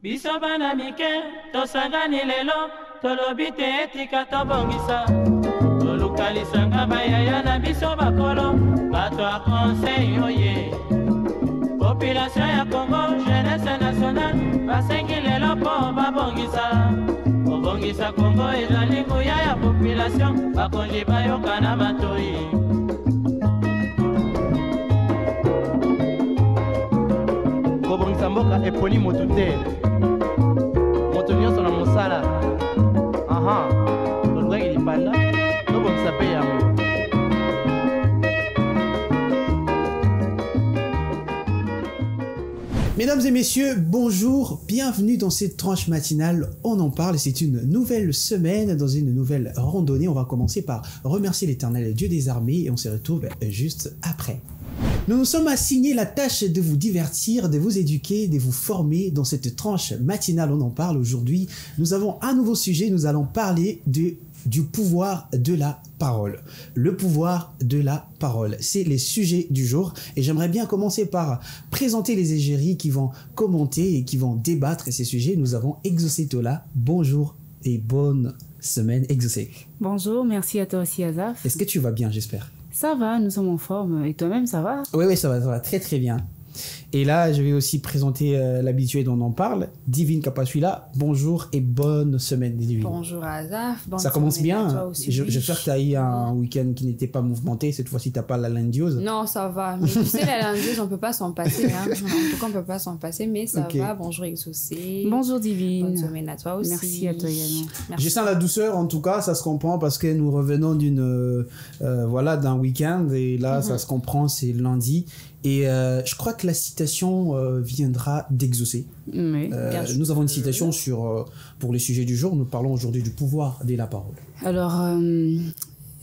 Biso bana mike, tosangani lelo, tolobi te etika tobongisa. Tolukalisanga bayaya na biso bakolo, bato a conseil oye. Population ya Congo, jeunesse nationale, basengi lelo po babongisa. Obongisa Congo ezali nguya ya population, bakonzi bayoka na batoi. Kobongisa mboka eponi moto te. Moto nyonso na mosala. Aha. Tolukaki lipanda, tobongisa pe yango. Mesdames et messieurs, bonjour, bienvenue dans cette tranche matinale, on en parle, c'est une nouvelle semaine, dans une nouvelle randonnée. On va commencer par remercier l'Éternel Dieu des armées et on se retrouve juste après. Nous nous sommes assignés la tâche de vous divertir, de vous éduquer, de vous former dans cette tranche matinale, on en parle aujourd'hui. Nous avons un nouveau sujet, nous allons parler du pouvoir de la parole. Le pouvoir de la parole, c'est les sujets du jour et j'aimerais bien commencer par présenter les égéries qui vont commenter et qui vont débattre ces sujets. Nous avons Exaucé Tola. Bonjour et bonne semaine Exaucé. Bonjour, merci à toi aussi Azaf. Est-ce que tu vas bien, j'espère? Ça va, nous sommes en forme. Et toi-même, ça va? Oui, ça va très très bien. Et là, je vais aussi présenter l'habitué dont on parle, Divine Kapasuila. Bonjour et bonne semaine, Divine. Bonjour Azaf. Ça commence bien. J'espère que tu as eu un week-end qui n'était pas mouvementé. Cette fois-ci, tu n'as pas la lindiose. Non, ça va. Mais tu sais, la lindiose, on ne peut pas s'en passer. Hein. En tout cas, on ne peut pas s'en passer, mais ça va. Bonjour Exaucé. Bonjour Divine. Bonne semaine à toi aussi. Merci à toi également. Je sens la douceur, en tout cas, ça se comprend parce que nous revenons d'un week-end et là, ça se comprend, c'est lundi. Et je crois que la citation viendra d'Exaucé. Oui, nous avons une citation pour les sujets du jour. Nous parlons aujourd'hui du pouvoir de la parole. Alors,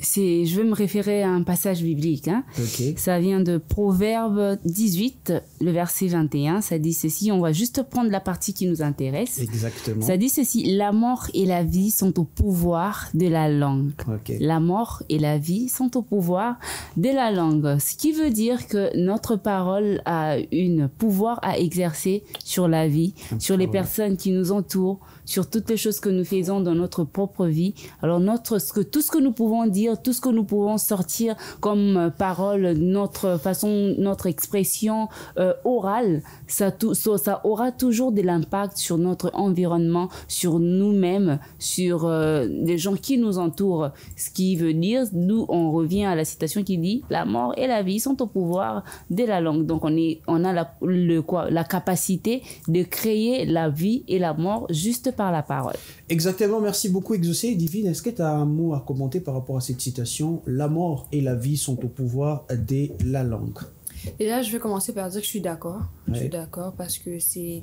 je vais me référer à un passage biblique. Hein. Okay. Ça vient de Proverbe 18, le verset 21. Ça dit ceci, on va juste prendre la partie qui nous intéresse. Exactement. Ça dit ceci, la mort et la vie sont au pouvoir de la langue. Okay. La mort et la vie sont au pouvoir de la langue. Ce qui veut dire que notre parole a un pouvoir à exercer sur la vie, sur les personnes qui nous entourent, sur toutes les choses que nous faisons dans notre propre vie. Alors tout ce que nous pouvons dire, tout ce que nous pouvons sortir comme parole, notre expression orale, ça aura toujours de l'impact sur notre environnement, sur nous-mêmes, sur les gens qui nous entourent. Ce qui veut dire, nous, on revient à la citation qui dit « La mort et la vie sont au pouvoir de la langue ». Donc, on a la capacité de créer la vie et la mort juste par la parole. Exactement, merci beaucoup Exaucé. Divine, est-ce que tu as un mot à commenter par rapport à cette citation? La mort et la vie sont au pouvoir de la langue. Et là, je vais commencer par dire que je suis d'accord. Je suis d'accord parce que c'est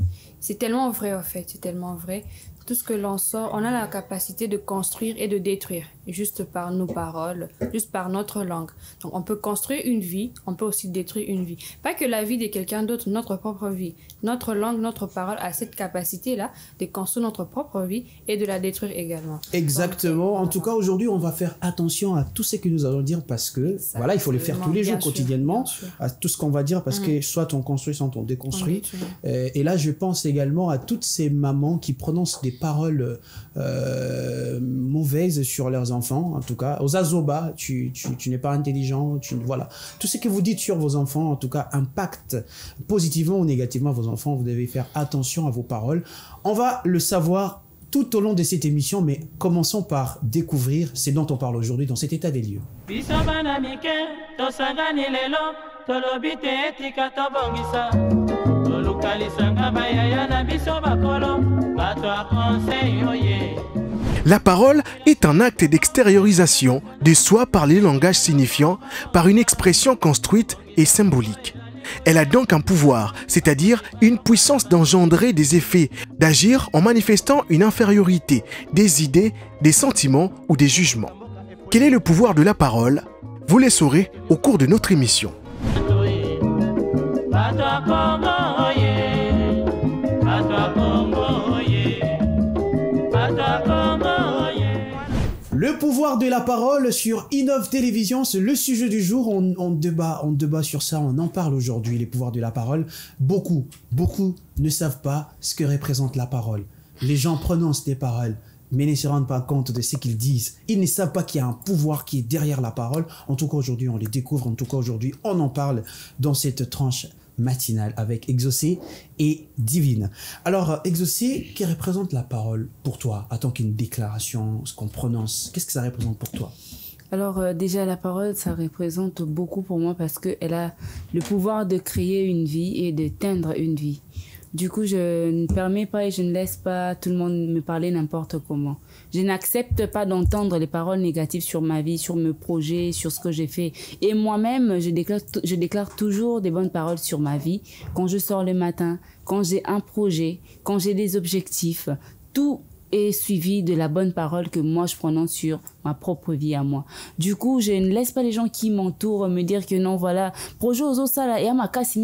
tellement vrai en fait, c'est tellement vrai. Tout ce que l'on sort, on a la capacité de construire et de détruire, juste par nos paroles, juste par notre langue. Donc, on peut construire une vie, on peut aussi détruire une vie. Pas que la vie de quelqu'un d'autre, notre propre vie. Notre langue, notre parole a cette capacité-là de construire notre propre vie et de la détruire également. Exactement. Donc, en tout cas, aujourd'hui, on va faire attention à tout ce que nous allons dire parce que, voilà, il faut le faire tous les jours, quotidiennement, à tout ce qu'on va dire parce que soit on construit, soit on déconstruit. Et là, je pense également à toutes ces mamans qui prononcent des paroles mauvaises sur leurs enfants, en tout cas aux azoba, tu n'es pas intelligent, voilà, tout ce que vous dites sur vos enfants en tout cas impacte positivement ou négativement vos enfants. Vous devez faire attention à vos paroles. On va le savoir tout au long de cette émission, mais commençons par découvrir ce dont on parle aujourd'hui dans cet état des lieux. La parole est un acte d'extériorisation de soi par les langages signifiants, par une expression construite et symbolique. Elle a donc un pouvoir, c'est-à-dire une puissance d'engendrer des effets, d'agir en manifestant une infériorité, des idées, des sentiments ou des jugements. Quel est le pouvoir de la parole? Vous les saurez au cours de notre émission. Le pouvoir pouvoir de la parole sur Innov Télévision, c'est le sujet du jour. On débat sur ça, on en parle aujourd'hui, les pouvoirs de la parole. Beaucoup ne savent pas ce que représente la parole. Les gens prononcent des paroles, mais ne se rendent pas compte de ce qu'ils disent. Ils ne savent pas qu'il y a un pouvoir qui est derrière la parole. En tout cas, aujourd'hui, on les découvre. En tout cas, aujourd'hui, on en parle dans cette tranche matinale avec Exaucé et Divine. Alors, Exaucé, qui représente la parole pour toi, en tant qu'une déclaration, ce qu'on prononce, qu'est-ce que ça représente pour toi? Alors déjà, la parole, ça représente beaucoup pour moi parce qu'elle a le pouvoir de créer une vie et de teindre une vie. Du coup, je ne permets pas et je ne laisse pas tout le monde me parler n'importe comment. Je n'accepte pas d'entendre les paroles négatives sur ma vie, sur mes projets, sur ce que j'ai fait. Et moi-même, je déclare toujours des bonnes paroles sur ma vie. Quand je sors le matin, quand j'ai un projet, quand j'ai des objectifs, tout est suivi de la bonne parole que moi je prononce sur ma propre vie à moi. Du coup, je ne laisse pas les gens qui m'entourent me dire que non, voilà, projet aux autres, ça là, et à ma casse,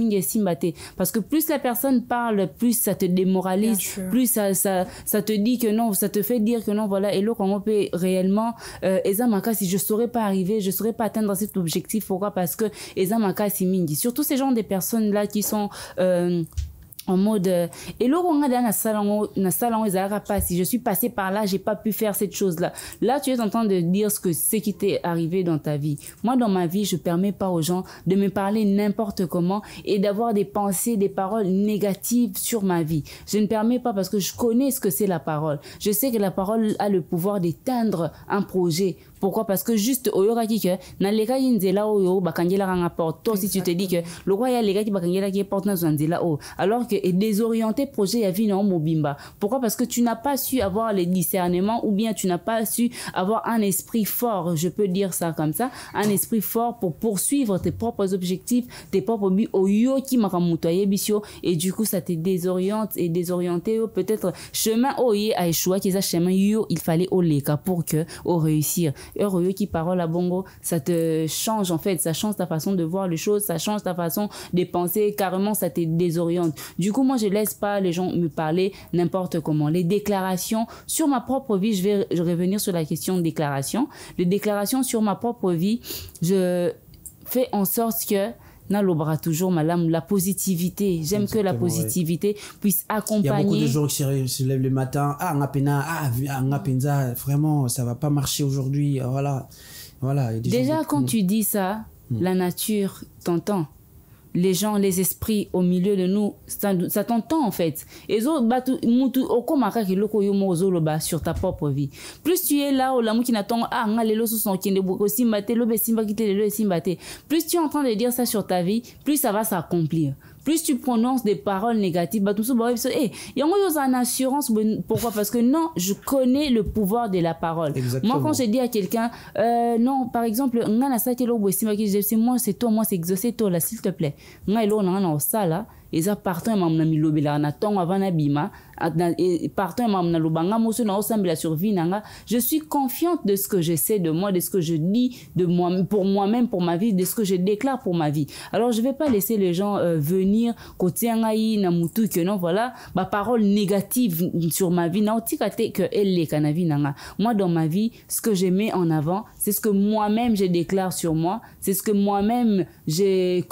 parce que plus la personne parle, plus ça te démoralise, plus ça te dit que non, ça te fait dire que non, voilà, et là, comment on peut réellement, si je saurais pas arriver, je saurais pas atteindre cet objectif. Pourquoi? Parce que, surtout ces gens des personnes là qui sont, en mode et là on a dans la salon si je suis passé par là, j'ai pas pu faire cette chose là tu es en train de dire ce qui t'est arrivé dans ta vie. Moi dans ma vie, je permets pas aux gens de me parler n'importe comment et d'avoir des pensées, des paroles négatives sur ma vie. Je ne permets pas parce que je connais ce que c'est la parole. Je sais que la parole a le pouvoir d'éteindre un projet. Pourquoi? Parce que juste au yoraki que na lega yinzela oyo bakangela ranga porte. Toi si tu te dis que le roi ya lega ki bakangela ki porte na zanzela o, alors que et désorienté projet ya vie na mobimba. Pourquoi? Parce que tu n'as pas su avoir les discernements ou bien tu n'as pas su avoir un esprit fort, je peux dire ça comme ça, un esprit fort pour poursuivre tes propres objectifs, tes propres buts au yo ki makamutoye bisio, et du coup ça te désoriente et désorienté peut-être chemin oye a échoué qui ça chemin yo il fallait au leka pour que au réussir. Heureux qui parole à bongo, ça te change en fait, ça change ta façon de voir les choses, ça change ta façon de penser, carrément ça te désoriente. Du coup, moi je laisse pas les gens me parler n'importe comment. Les déclarations sur ma propre vie, je vais revenir sur la question de déclaration. Les déclarations sur ma propre vie, je fais en sorte que n'alobra toujours madame la positivité. J'aime que la positivité puisse accompagner. Il y a beaucoup de gens qui se lèvent le matin, vraiment ça va pas marcher aujourd'hui, voilà. Déjà quand tu dis ça, la nature t'entend. Les gens, les esprits au milieu de nous, ça t'entend en fait. Et sur ta propre vie. Plus tu es là, plus tu es en train de dire ça sur ta vie, plus ça va s'accomplir. Plus tu prononces des paroles négatives, il y a une assurance. Pourquoi? Parce que non, je connais le pouvoir de la parole. Exactement. Moi, quand je dis à quelqu'un, non, par exemple, moi, c'est toi, moi, c'est Exaucé, toi, là, s'il te plaît. Moi, ça, là, et ça, partant, je suis confiante de ce que je sais de moi, de ce que je dis de moi, pour moi-même, pour ma vie, de ce que je déclare pour ma vie. Alors je vais pas laisser les gens venir côté que non, voilà, ma parole négative sur ma vie, moi dans ma vie, ce que je mets en avant, c'est ce que moi-même je déclare sur moi, c'est ce que moi-même je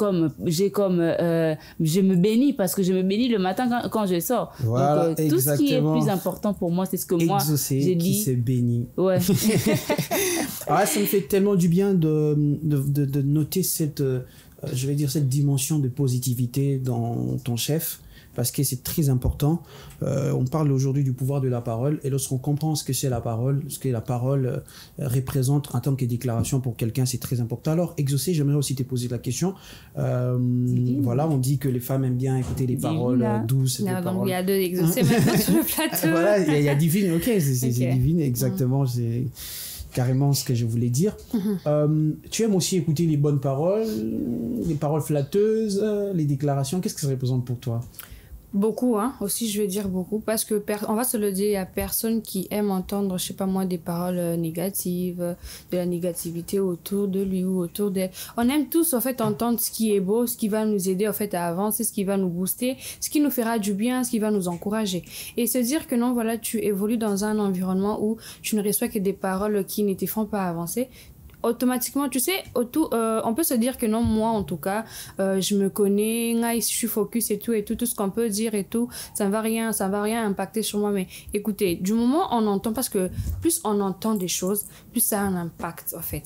me bénis, parce que je me bénis le matin quand je sors. Voilà, donc tout ce qui est plus important pour moi, c'est ce que moi j'ai dit. Qui se bénit. Ouais. Ça me fait tellement du bien de noter cette dimension de positivité dans ton chef, parce que c'est très important. On parle aujourd'hui du pouvoir de la parole, et lorsqu'on comprend ce que c'est la parole, ce que la parole représente en tant que déclaration pour quelqu'un, c'est très important. Alors, Exaucé, j'aimerais aussi te poser la question. Voilà, on dit que les femmes aiment bien écouter les paroles douces. Non, donc il y a deux Exaucé maintenant sur le plateau. Voilà, il y a Divine, ok, c'est Divine, exactement, c'est carrément ce que je voulais dire. Tu aimes aussi écouter les bonnes paroles, les paroles flatteuses, les déclarations. Qu'est-ce que ça représente pour toi? Beaucoup, hein. Aussi, je vais dire beaucoup. Parce que, on va se le dire, il n'y a personne qui aime entendre, je sais pas moi, des paroles négatives, de la négativité autour de lui ou autour d'elle. On aime tous, en fait, entendre ce qui est beau, ce qui va nous aider, en fait, à avancer, ce qui va nous booster, ce qui nous fera du bien, ce qui va nous encourager. Et se dire que non, voilà, tu évolues dans un environnement où tu ne reçois que des paroles qui ne te font pas avancer, automatiquement, tu sais, on peut se dire que non, moi en tout cas, je me connais, je suis focus et tout ce qu'on peut dire et tout, ça ne va rien impacter sur moi. Mais écoutez, du moment où on entend, parce que plus on entend des choses, plus ça a un impact en fait.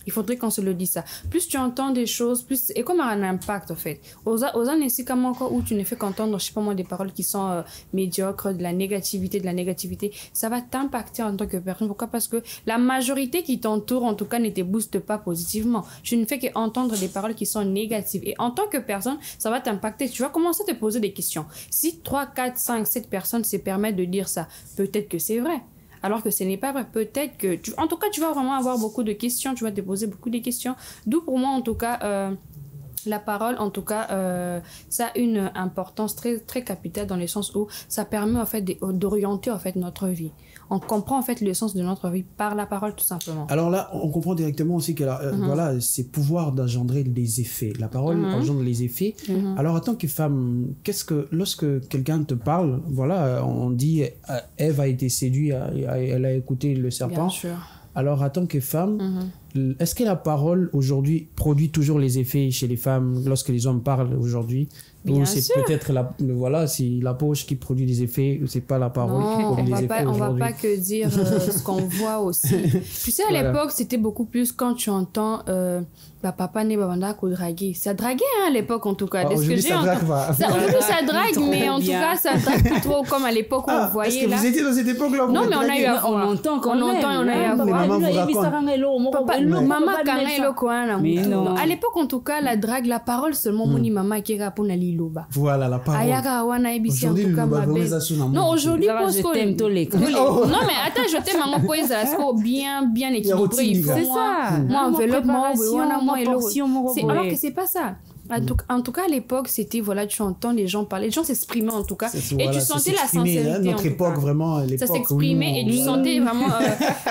Il faudrait qu'on se le dise ça. Plus tu entends des choses, plus... Et comme un impact, en fait. Aux ainsi comme encore où tu ne fais qu'entendre, je sais pas moi, des paroles qui sont médiocres, de la négativité, ça va t'impacter en tant que personne. Pourquoi? Parce que la majorité qui t'entoure, en tout cas, ne te booste pas positivement. Tu ne fais qu'entendre des paroles qui sont négatives. Et en tant que personne, ça va t'impacter. Tu vas commencer à te poser des questions. Si 3, 4, 5, 7 personnes se permettent de dire ça, peut-être que c'est vrai. Alors que ce n'est pas vrai. Peut-être que... En tout cas, tu vas vraiment avoir beaucoup de questions. Tu vas te poser beaucoup de questions. D'où pour moi, en tout cas, la parole, en tout cas, ça a une importance très, très capitale dans le sens où ça permet, en fait, d'orienter, en fait, notre vie. On comprend, en fait, le sens de notre vie par la parole, tout simplement. Alors là, on comprend directement aussi que voilà, c'est pouvoir d'engendrer des effets. La parole engendre les effets. Alors, en tant que femme, lorsque quelqu'un te parle, voilà, on dit Ève a été séduite, elle a écouté le serpent. Bien sûr. Alors, en tant que femme, est-ce que la parole aujourd'hui produit toujours les effets chez les femmes lorsque les hommes parlent aujourd'hui? Ou c'est peut-être c'est la poche qui produit les effets, ou c'est pas la parole qui produit les effets aujourd'hui? On va pas que dire ce qu'on voit aussi. Tu sais, à l'époque, c'était beaucoup plus quand tu entends papa ne babanda ko draguer. Ça draguait à l'époque en tout cas. Aujourd'hui, ça drague pas. Aujourd'hui, ça drague, mais en tout cas, ça drague plus trop comme à l'époque où on voyait. Est-ce que vous étiez dans cette époque-là? Non, mais on a eu à voir. On entend quand même. On a eu à voir. Maman vous raconte. Maman Kangelo Koana. À l'époque, en tout cas, la drague, la parole seulement, moni maman qui répond à l'iloba. Voilà, la parole. Ayaka wana ebisi en tout cas ma belle. Non, aujourd'hui, je t'aime tous les cas. Non, mais attends, je t'aime maman poéza, bien équilibré. C'est ça. Moi, enveloppe, moi, alors que c'est pas ça. En tout cas, à l'époque, c'était, voilà, tu entends les gens parler, les gens s'exprimaient en tout cas, et tu sentais la sincérité. Notre époque, vraiment, ça s'exprimait et tu sentais vraiment.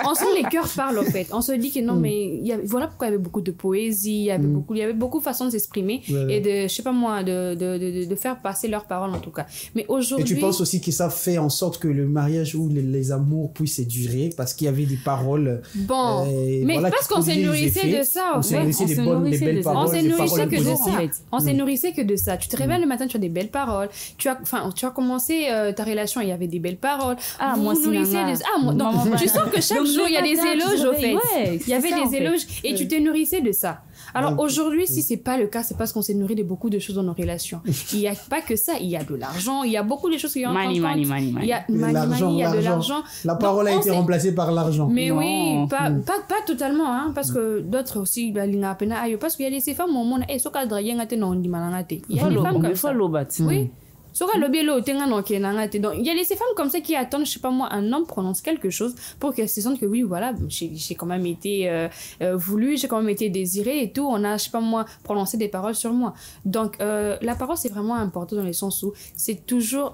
On sent les cœurs parlent, en fait. On se dit que non, mais voilà pourquoi il y avait beaucoup de poésie, il y avait beaucoup de façons de s'exprimer et de, je sais pas moi, de faire passer leurs paroles en tout cas. Mais aujourd'hui. Et tu penses aussi que ça fait en sorte que le mariage ou les amours puissent durer parce qu'il y avait des paroles. Bon, mais parce qu'on s'est nourrissait de ça, on s'est nourrissait des belles paroles. On s'est nourrissait que de ça. On s'est nourrissait que de ça. Tu te réveilles le matin, tu as des belles paroles. Tu as commencé ta relation, il y avait des belles paroles. Moi, c'est tu sens que chaque jour, il y a des éloges, au fait. Il y avait des éloges et tu te nourrissais de ça. Alors aujourd'hui, si c'est pas le cas, c'est parce qu'on s'est nourri de beaucoup de choses dans nos relations. Il n'y a pas que ça, il y a de l'argent, il y a beaucoup de choses qui entrent en compte. Il y a de l'argent. La parole a été remplacée par l'argent. Mais oui, pas totalement, hein, parce que d'autres aussi, parce qu'il y a des femmes au monde, il y a des femmes comme ça. Oui. Donc, il y a ces femmes comme ça qui attendent, je sais pas moi, un homme prononce quelque chose pour qu'elles se sentent que oui, voilà, j'ai quand même été voulu, j'ai quand même été désirée et tout. On a, je sais pas moi, prononcé des paroles sur moi. Donc, la parole, c'est vraiment important dans le sens où c'est toujours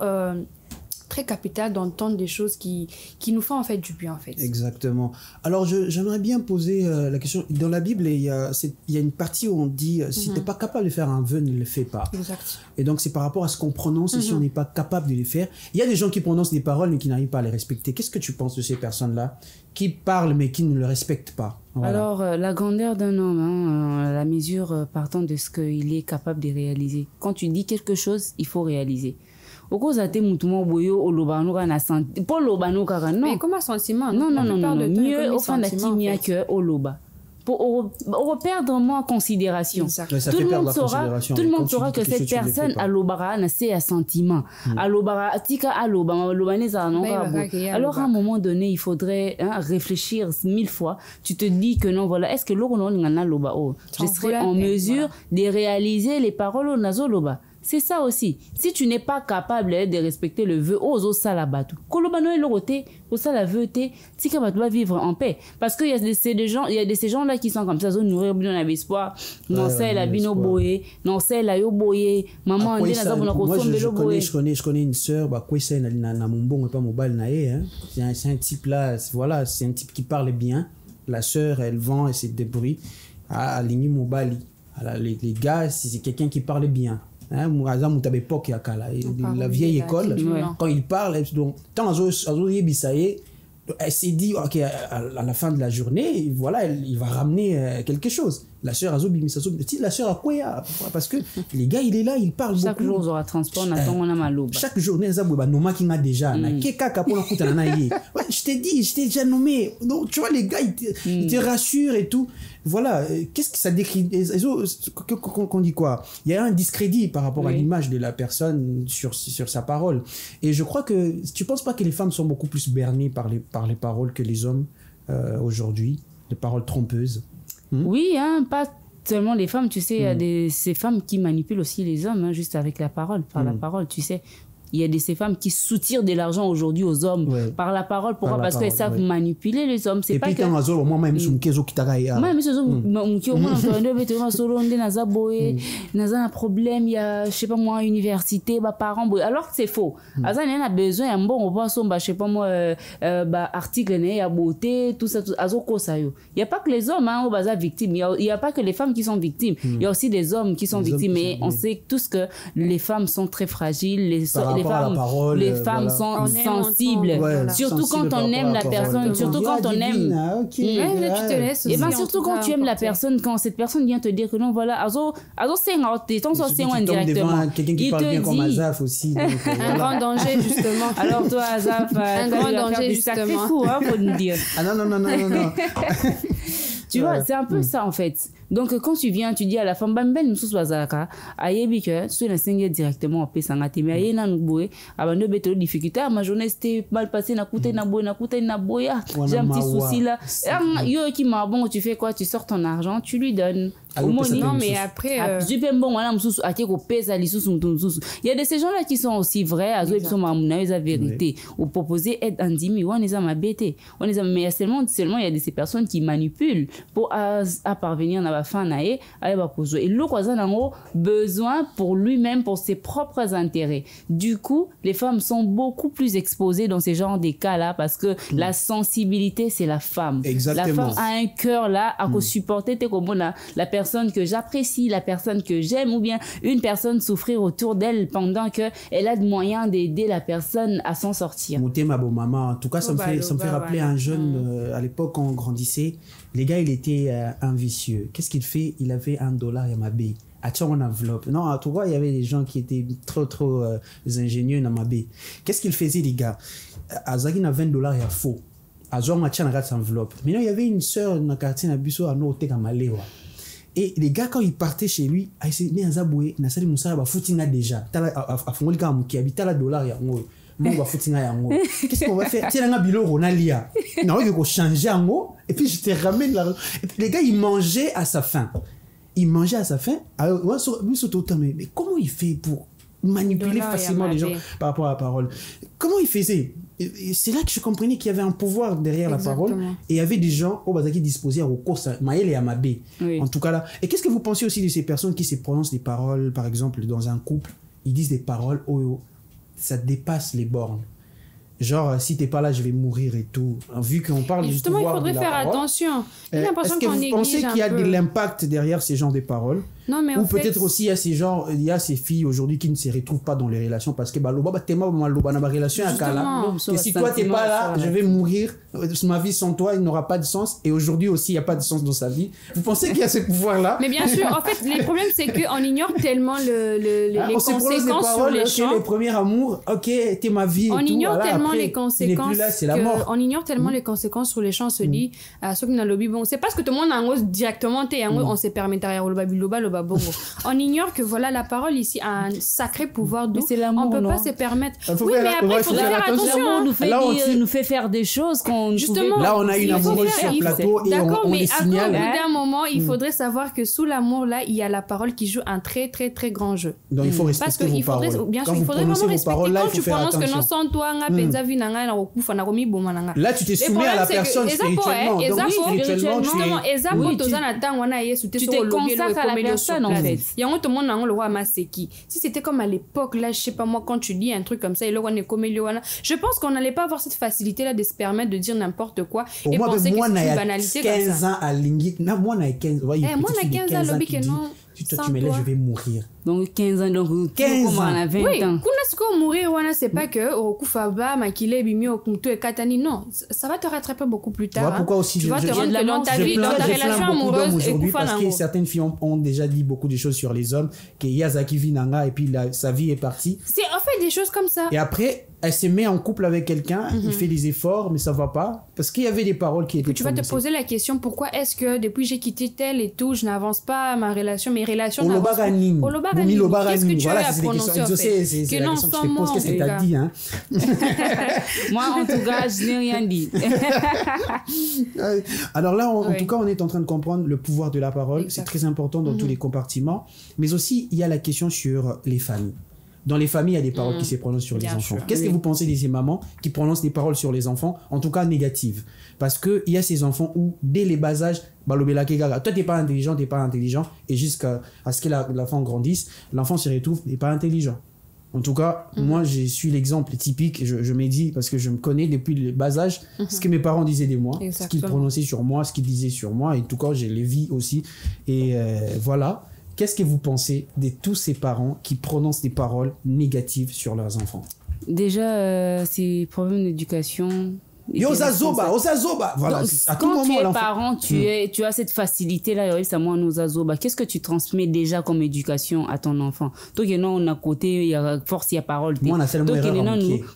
très capital d'entendre des choses qui nous font en fait du bien en fait. Exactement. Alors j'aimerais bien poser la question. Dans la Bible, il y a une partie où on dit si tu n'es pas capable de faire un vœu, ne le fais pas. Exact. Et donc c'est par rapport à ce qu'on prononce et si on n'est pas capable de les faire. Il y a des gens qui prononcent des paroles mais qui n'arrivent pas à les respecter. Qu'est-ce que tu penses de ces personnes-là qui parlent mais qui ne le respectent pas? Voilà. Alors la grandeur d'un homme, la mesure partant de ce qu'il est capable de réaliser. Quand tu dis quelque chose, il faut réaliser. Mais comment sentiment? Non. Mieux au fond de que au loba. Pour perdre moins considération. Tout le monde saura que cette personne a l'obara c'est un sentiment. Alors à un moment donné, il faudrait réfléchir 1000 fois. Tu te dis que non, voilà, est-ce que je serai en mesure de réaliser les paroles au nazo loba? C'est ça aussi. Si tu n'es pas capable de respecter le vœu, ose ça la battre. Kolobano est le côté, ça la veut si tu vas vivre en paix. Parce qu'il y a ces gens-là qui sont comme ça, ils nourrir bien avec espoir. Non, c'est la bino boé, non, c'est la yo boé. Maman, on dit la zone moi, je connais une sœur, bah, quoi, c'est na mumbong, pas mobile naé, hein. C'est un type là, voilà, c'est un type qui parle bien. La sœur, elle vend et se débrouille à l'igni mobile. Les gars, c'est quelqu'un qui parle bien. Hein, la vieille école, quand il parle, donc, tant elle s'est dit, ok, à la fin de la journée, voilà, il va ramener quelque chose. La sœur la sœur a quoi? Parce que les gars, il est là, il parle chaque beaucoup. jour, on aura transport, on attend, on a mal. Chaque journée, Noma qui m'a déjà. Je t'ai dit, je t'ai déjà nommé. Donc, tu vois, les gars, ils te rassurent et tout. Voilà, qu'est-ce que ça décrit? Qu'on dit quoi? Il y a un discrédit par rapport à l'image de la personne sur sa parole. Et je crois que tu ne penses pas que les femmes sont beaucoup plus bernées par les paroles que les hommes aujourd'hui, les paroles trompeuses? Oui, hein, pas seulement les femmes, tu sais, il y a ces femmes qui manipulent aussi les hommes, hein, juste avec la parole, par la parole, tu sais. Il y a ces femmes qui soutirent de l'argent aujourd'hui aux hommes par la parole. Pourquoi? Parce qu'elles savent manipuler les hommes. C'est pas que... moi même je un problème, il y a, je sais pas moi, université, parents, alors que c'est faux. On a besoin, bon, on voit son, je sais pas moi, article, il y a beauté, tout ça, il n'y a pas que les hommes, hein, au victimes. Il n'y a pas que les femmes qui sont victimes. Il y a aussi des hommes qui sont victimes. Mais on sait tous que les femmes sont très fragiles, les femmes sont sensibles, surtout quand on aime la personne, surtout quand on aime. Et bien surtout quand tu aimes la personne, quand cette personne vient te dire que non, voilà, indirectement. Quelqu'un qui parle bien comme Azaf aussi. Un grand danger, justement. Alors toi, Azaf, un grand danger, justement. Coup, hein, faut nous dire. Ah non. Tu vois, c'est un peu ça en fait. Donc quand tu viens, tu dis à la femme, bambel nous sous bazaka, ayebi que sur la single directement au pesangati, mais aye na nuboué, abandonne béto difficulté, ma journée c'était mal passé, na coûté na boya, j'ai un petit souci là. Yo qui m'a bon, tu fais quoi? Tu sors ton argent, tu lui donnes. Non, mais après. Il y a de ces gens-là qui sont aussi vrais, ils sont la vérité. Ou proposer aide en dimi, on les a ma bêté. Mais il y a seulement il y a de ces personnes qui manipulent pour parvenir à la fin. Et le croisant a besoin pour lui-même, pour ses propres intérêts. Du coup, les femmes sont beaucoup plus exposées dans ces genres de cas-là parce que la sensibilité, c'est la femme. Exactement. La femme a un cœur là à supporter la personne que j'apprécie, la personne que j'aime, ou bien une personne souffrir autour d'elle pendant qu'elle a de moyens d'aider la personne à s'en sortir. En tout cas, ça me fait rappeler un jeune, à l'époque quand on grandissait, les gars, il était un vicieux. Qu'est-ce qu'il fait? Il avait $1 à ma baie. À mon enveloppe. Non, tu vois, il y avait des gens qui étaient trop ingénieux dans ma baie. Qu'est-ce qu'il faisait, les gars? Azagin a $20 à faux. Azor Machan a son enveloppe. Maintenant, il y avait une sœur dans le quartier à Busso à Note Kamalewa. Et les gars, quand ils partaient chez lui, ils se disaient, Zaboué, Nassali Moussa, va foutinga déjà. À Fongoli Kamu qui habite à $1 ya ngo. Mon va foutinga ya ngo. Qu'est-ce qu'on va faire? Tiens, un bilo Ronalia. Non, il faut changer en ngo. Et puis, je te ramène la. Et puis, les gars, ils mangeaient à sa faim. Mais comment il fait pour manipuler facilement les gens par rapport à la parole? Comment il faisait? C'est là que je comprenais qu'il y avait un pouvoir derrière la parole et il y avait des gens au Bazaki disposés à Rokosa, Maël et Amabé. En tout cas là. Et qu'est-ce que vous pensez aussi de ces personnes qui se prononcent des paroles, par exemple, dans un couple, ils disent des paroles, ça dépasse les bornes. Genre, si t'es pas là, je vais mourir et tout. Vu qu'on parle du pouvoir de la parole. Justement, il faudrait faire attention. Est-ce que vous pensez qu'il y a de l'impact derrière ces genres de paroles? Non, mais ou peut-être aussi il y a ces filles aujourd'hui qui ne se retrouvent pas dans les relations parce que relation et si toi t'es pas là, je vais mourir, ma vie sans toi il n'aura pas de sens, et aujourd'hui aussi il n'y a pas de sens dans sa vie. Vous pensez qu'il y a ce pouvoir là? Mais bien sûr, en fait le problème c'est qu'on ignore tellement les conséquences sur les gens. Les premiers amours, ok, t'es ma vie, on ignore tellement après, les conséquences là, c'est la mort. On ignore tellement les conséquences sur les champs. On se dit ceux qui n'ont lobby, bon c'est parce que tout le monde a directement on se permet derrière le babongo. On ignore que voilà, la parole ici a un sacré pouvoir d'où on peut pas se permettre. Oui, mais après, il faut faire attention. L'amour nous fait faire des choses qu'on justement. Là, on a une amoureuse sur plateau et on les signale. D'accord, mais au bout d'un moment, il faudrait savoir que sous l'amour, là, il y a la parole qui joue un très, très, très grand jeu. Donc, il faut respecter vos paroles. Bien sûr, il faudrait vraiment respecter. Quand tu prononces que non, sans toi, là, tu t'es soumis à la personne spirituellement. Donc, spirituellement, tu te consacres à la personne, en fait. Si c'était comme à l'époque, là, je sais pas moi, quand tu dis un truc comme ça, je pense qu'on n'allait pas avoir cette facilité-là de se permettre de dire n'importe quoi et penser que c'est une banalité comme ça. 15 ans à Lingui. Moi, on a 15 ans. Moi, on a 15 ans, lobby que non. Toi, tu me laisses, je vais mourir. Donc 15 ans, donc 15 ans. On a 20 oui, ans. Kuna mourir, c'est pas que Okufaba, Makile, Bimi, Okumto et Katani. Non, ça va te rattraper beaucoup plus tard. Voilà pourquoi aussi tu vas te rendre que dans ta vie, dans ta relation amoureuse, aujourd'hui, parce que certaines filles ont déjà dit beaucoup de choses sur les hommes, que Yazaki Vinanga et puis sa vie est partie. C'est en fait des choses comme ça. Et après, elle se met en couple avec quelqu'un, il fait des efforts, mais ça va pas. Parce qu'il y avait des paroles qui étaient tu vas te poser la question, pourquoi est-ce que depuis j'ai quitté tel et tout, je n'avance pas ma relation, mes relations n'avancent pas. Qu'est-ce que tu as à prononcer en fait? C'est la question que je te pose, qu'est-ce que tu as dit, hein? Moi, en tout cas, je n'ai rien dit. Alors là, en tout cas, on est en train de comprendre le pouvoir de la parole. C'est très important dans tous les compartiments. Mais aussi, il y a la question sur les familles. Dans les familles, il y a des paroles qui se prononcent sur les enfants. Qu'est-ce que vous pensez de ces mamans qui prononcent des paroles sur les enfants, en tout cas négatives? Parce qu'il y a ces enfants où, dès les bas âges, toi, t'es pas intelligent, et jusqu'à ce que l'enfant grandisse, l'enfant se retrouve, n'est pas intelligent. En tout cas, moi, je suis l'exemple typique, je me dis, parce que je me connais depuis le bas âge, ce que mes parents disaient de moi, ce qu'ils prononçaient sur moi, ce qu'ils disaient sur moi, et en tout cas, je les vis aussi. Et voilà. Qu'est-ce que vous pensez de tous ces parents qui prononcent des paroles négatives sur leurs enfants? Déjà, c'est problème d'éducation. Ozazoba. Voilà, donc, à tout quand moment, tu es parent, tu as cette facilité-là, qu'est-ce que tu transmets déjà comme éducation à ton enfant? Donc, on a côté, il y a force, il y a parole. Moi, on a seulement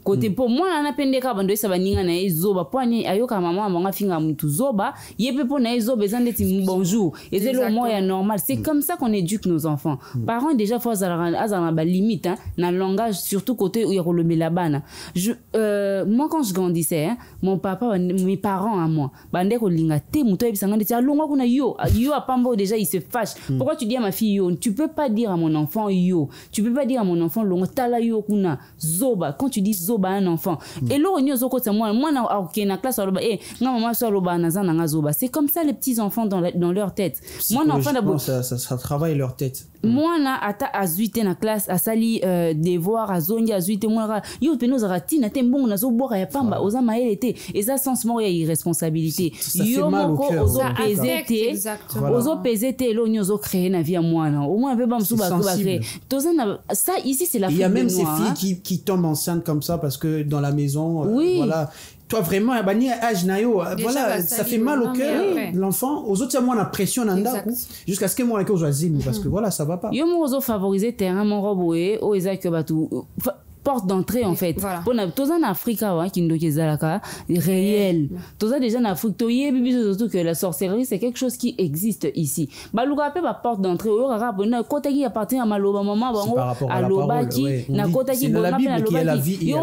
côté pour moi, on a peine ka bando ça va ninga na zoba poani ayoka maman manga finga mutu zoba yepe po na zoba ezandeti bonjour et c'est le moyen normal. C'est comme ça qu'on éduque nos enfants. Parents déjà faut azana ba limite hein, na langage surtout côté où il y a le bana. Moi quand je grandissais mon papa, mes parents à moi, bande ko linga te muto ebisanga ndeti alonga kuna yo apambo déjà il se fâche. Pourquoi tu dis à ma fille yo? Tu peux pas dire à mon enfant yo. Tu peux pas dire à mon enfant longa tala yo kuna zoba. Quand tu dis zoba à un enfant, et là on zoko c'est moi na OK na classe aloba nga maman so aloba na zana nga zoba. C'est comme ça les petits enfants dans leur tête. Moi l'enfant d'abord ça travaille leur tête. Moi na ata azuite na classe asali devoir azongi azuite moi yo peno zarati na tembo na zo boka ya pamba oza maelete et ça sens moi ya irresponsabilité yo moko ozo pesete lo nyozo créer na vie moi na au moins be ba msuba ko ba créer ça ici c'est la. Il y a même ces filles qui tombent enceintes comme ça parce que dans la maison voilà. Toi vraiment voilà ça fait mal au cœur l'enfant aux autres moi la pression nanda jusqu'à ce que moi que je zimi parce que voilà ça va pas. Yo mo ozo favoriser terrain mon roboé o ezaki batu porte d'entrée en fait. Voilà. Pour tous en Afrique qui nous réel. Tous déjà en Afrique surtout que la sorcellerie c'est quelque chose qui existe ici. Baluka pe ba porte d'entrée au rara na kota qui appartient à maloba maman bango à lobaki na kota qui bona pe na lobaki. Yo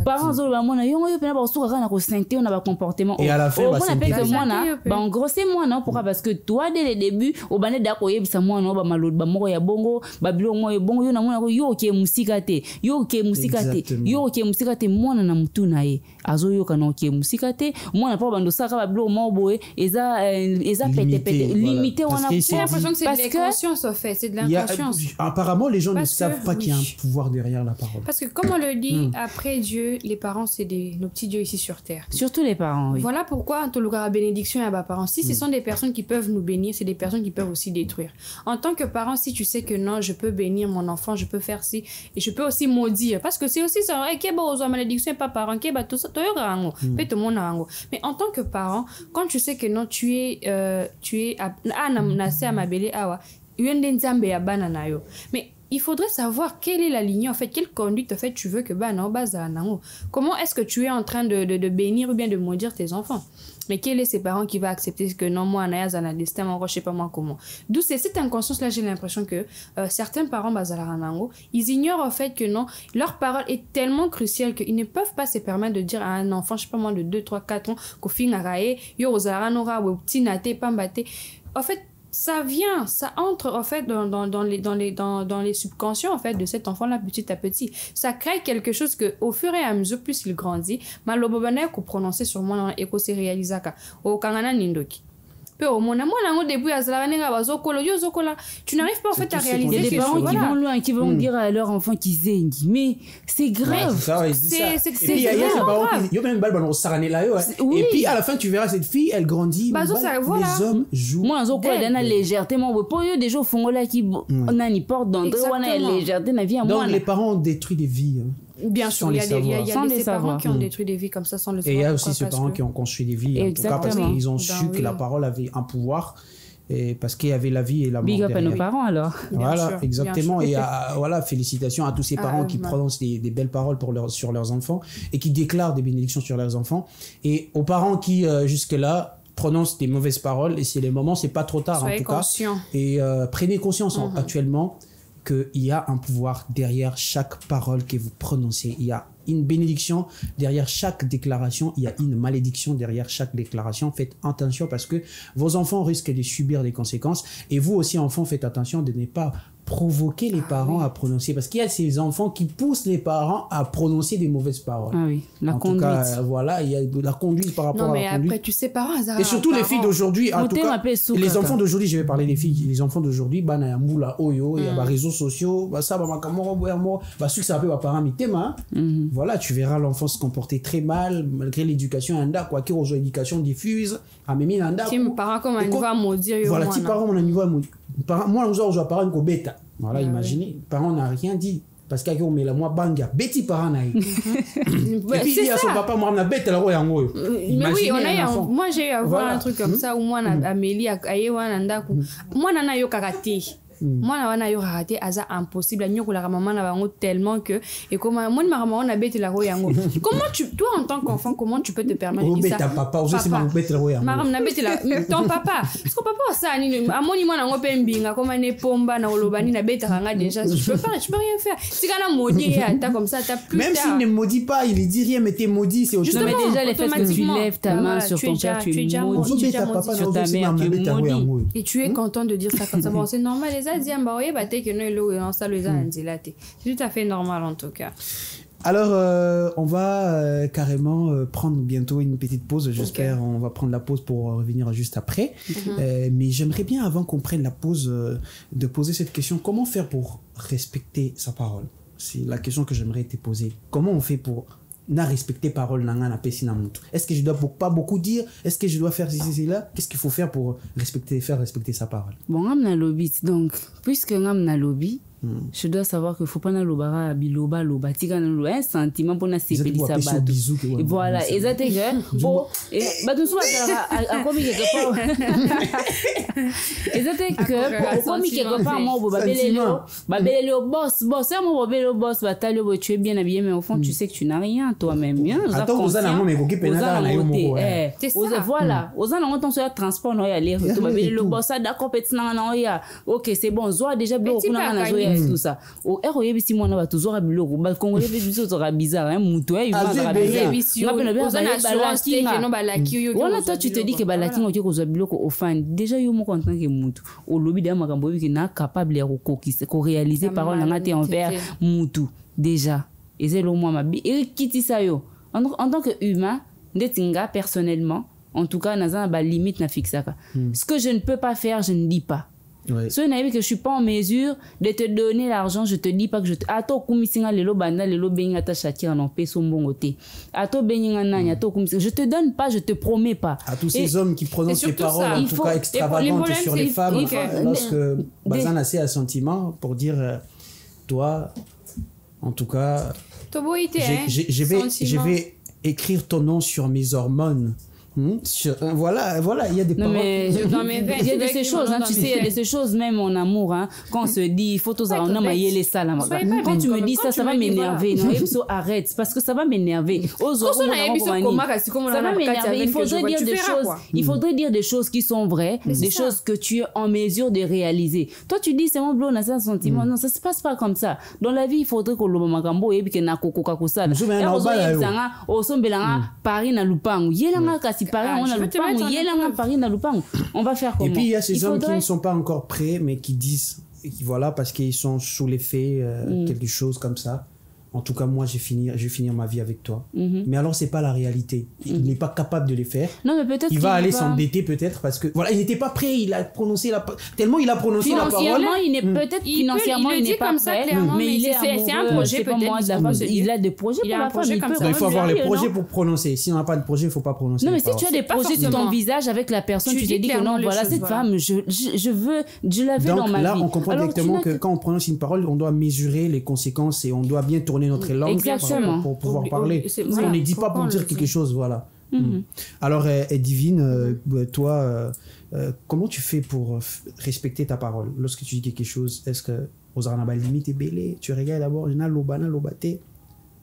parents zo ba mona yo pe na ba soukara na ko sainté on a ba comportement. Et à la fin on appelle que moi na ba en gros c'est moi non pourquoi parce que toi dès le début au bane da ko yebisa moi non ba maloba moko ya bongo ba bilo moi bongo yo na mona yo ke musikate yo ke musikate yo ke musikate mwana na mutu na ye azoyoka na ke musikate mwana pa bando saka ba blo mo boye eza pete limité on a l'impression que c'est de l'inconscience en fait, c'est de l'inconscience. Apparemment les gens ne savent pas qu'il y a un pouvoir derrière la parole. Parce que comme on le dit après Dieu, les parents c'est nos petits dieux ici sur terre. Surtout les parents, oui. Voilà pourquoi en tout cas bénédiction à bas parents. Si ce sont des personnes qui peuvent nous bénir, c'est des personnes qui peuvent aussi détruire. En tant que parent, si tu sais que non, je peux bénir mon enfant, je peux faire ci et je peux aussi maudire parce que c'est aussi ça malédiction pas parent tout ça mais en tant que parent quand tu sais que non tu es mais il faudrait savoir quelle est la lignée, en fait, quelle conduite, en fait, tu veux que, comment est-ce que tu es en train de bénir ou bien de maudire tes enfants? Mais quel est ces parents qui va accepter que non, moi, Anaya, Zana, destin, moi, je sais pas moi comment. D'où c'est cette inconscience-là, j'ai l'impression que certains parents, ils ignorent, en fait, que non, leur parole est tellement cruciale qu'ils ne peuvent pas se permettre de dire à un enfant, je sais pas moi, de 2, 3, 4 ans, qu'au fin, en fait, ça vient, ça entre en fait dans les subconscients en fait de cet enfant-là petit à petit. Ça crée quelque chose que au fur et à mesure plus il grandit, malobobana ko prononcer sur moi dans éco se réalisaka au kangana nindoki. Tu n'arrives pas en fait à réaliser. Il y a des parents qui vont loin, qui vont dire à leur enfant qu'ils zingent. Mais c'est grave. C'est et puis à la fin, tu verras cette fille, elle grandit. Les hommes jouent. Moi, on a la légèreté. Moi, pour eux, des gens font là qui on a une porte d'entrée, on a la légèreté. Donc les parents ont détruit des vies. Bien sûr, il y a des parents qui ont détruit des vies comme ça sans le savoir. Et il y a aussi ces parents qui ont construit des vies, en tout cas parce qu'ils ont su que la parole avait un pouvoir, et parce qu'il y avait la vie et la mort. Big up à nos parents alors. Voilà, exactement. Et voilà, félicitations à tous ces parents qui prononcent des belles paroles sur leurs enfants et qui déclarent des bénédictions sur leurs enfants. Et aux parents qui, jusque-là, prononcent des mauvaises paroles, et c'est les moments, c'est pas trop tard en tout cas. Et prenez conscience actuellement qu'il y a un pouvoir derrière chaque parole que vous prononcez. Il y a une bénédiction derrière chaque déclaration. Il y a une malédiction derrière chaque déclaration. Faites attention parce que vos enfants risquent de subir des conséquences. Et vous aussi, enfants, faites attention de ne pas provoquer les parents à prononcer. Parce qu'il y a ces enfants qui poussent les parents à prononcer des mauvaises paroles. Ah oui, la conduite. En tout cas, voilà, il y a de la conduite par rapport à la conduite. Non, mais après, tu sais, parents... Et surtout les filles d'aujourd'hui, en tout cas, les enfants d'aujourd'hui, je vais parler des filles, les enfants d'aujourd'hui, il y a des réseaux sociaux, ça, ça peut parents voilà, tu verras l'enfant se comporter très mal, malgré l'éducation, quoi qu'il y ait éducation diffuse, parents comme un niveau à maudire. Voilà, ti parents, on a un niveau à maudire. Moi, je parents qui bêta. Voilà, imaginez, parents n'ont rien dit. Parce qu'il y a la moi banga bêti parents naï. Et puis il y a son papa moi na bête la roya ngo. Mais oui, moi j'ai eu à voir un truc comme ça où moi Amélie ayewa ndako. Moi nana yo karaté. Moi na yo karaté aza impossible nyoko la maman na bango tellement que et comment moi ma maman na bête la roya ngo. Comment toi en tant qu'enfant comment tu peux te permettre de dire ça? Papa, aussi ma bête la roya. Maman na bête la ton papa. Parce que papa ça ni amoni moi na ngo pembinga comme ne pomba na olobani na bête ranga déjà je peux rien faire. Si kana maudit t'as comme ça t'as plus même s'il ne maudit pas, il ne dit rien mais t'es maudit c'est autre chose. Mais déjà le fait que tu lèves ta main sur ton père tu es maudit sur ta mère tu es maudit. Et tu es content de dire ça comme ça. Bon c'est normal les c'est tout à fait normal en tout cas. Alors, on va carrément prendre bientôt une petite pause. J'espère on va prendre la pause pour revenir juste après. Mais j'aimerais bien, avant qu'on prenne la pause, de poser cette question. Comment faire pour respecter sa parole? C'est la question que j'aimerais te poser. Comment on fait pour respecter parole? Est-ce que je dois pas beaucoup dire? Est-ce que je dois faire ceci, là? Qu'est-ce qu'il faut faire pour faire respecter sa parole? Bon, on a lobby. Donc, puisque on a lobby, je dois savoir qu'il ne faut pas na lobara biloba loba tika na loba un sentiment pour na sepeli sa bado. Et voilà, exactement. Bon, et bah tout ça à comme quelque part. Exactement que comme quelque part moi babelelo boss moi babelelo boss batalio tu es bien habillé mais au fond tu sais que tu n'as rien toi-même. Attends, vous allez mais qui pena na yo moko. Voilà, aux gens on sur transport no y aller to babelelo boss da compétition na ya. OK, c'est bon, zo déjà bloqué na tout ça au ROE si moi na bato zo rabilo ba congolais biso zo bizarre hein muto il va voilà toi tu te dis que balaki ngoki ko zo biloko au fan déjà yo mo content que mutu au lobby de makambo bi na capable ya ko réaliser parole na te envers mutu déjà et c'est le moi mabi et kiti ça yo en tant que humain ndetinga personnellement en tout cas na ba limite na fixaka ce que je ne peux pas faire je ne dis pas. Ouais. So, que je suis pas en mesure de te donner l'argent, je te dis pas que je te ato kumisinga lelo banda lelo benga ta shakira non peso mbongote ato benga nanya ato kumisinga je te donne pas, je te promets pas. À tous ces hommes qui prononcent des paroles en tout cas extravagantes sur les femmes lorsque bazan assez à sentiment pour dire toi en tout cas je vais écrire ton nom sur mes hormones. Voilà, il y a des Non, mais Dans mes veines, il y a de c'est ces vrai choses, que hein, tu sais, il y a de ces choses, même en amour, hein, quand on se dit, il faut tous avoir un homme à y aller ça, là. Quand tu me dis ça, ça va m'énerver. Non, arrête, parce que ça va m'énerver. Ça va m'énerver. Il faudrait dire des choses, il faudrait dire des choses qui sont vraies, des choses que tu es en mesure de réaliser. Toi, tu dis, c'est mon blond, on a ça, sentiment. Non, ça se passe pas comme ça. Dans la vie, il faudrait que l'homme makambo et que na koko kakosala. Paris na lupangu. Yelanga kasi Paris on a lupangu. Yelanga Paris na lupangu. On va faire comment? Et puis il y a ces hommes qui ne sont pas encore prêts, mais qui disent, voilà, parce qu'ils sont sous l'effet quelque chose comme ça. En tout cas, moi, je vais finir ma vie avec toi. Mais alors, c'est pas la réalité. Il n'est pas capable de les faire. Non, mais peut-être il va aller s'endetter peut-être parce que voilà, il n'était pas prêt. Il a prononcé tellement il a prononcé la parole. Il n'est peut-être financièrement, il n'est pas prêt. Mais il est c'est un projet peut-être. Il a des projets pour la femme. Il faut avoir les projets pour prononcer. Si on n'a pas de projet, il faut pas prononcer. Non, mais si tu as des projets sur ton visage avec la personne, tu t'es dit que non, voilà cette femme, je la veux dans ma vie. Là, on comprend directement que quand on prononce une parole, on doit mesurer les conséquences et on doit bien tourner notre langue pour pouvoir parler. On ne dit pas pour dire quelque chose, voilà. Alors, Divine, toi, comment tu fais pour respecter ta parole? Lorsque tu dis quelque chose, est-ce que aux arnaba limite est belé? Tu regardes d'abord,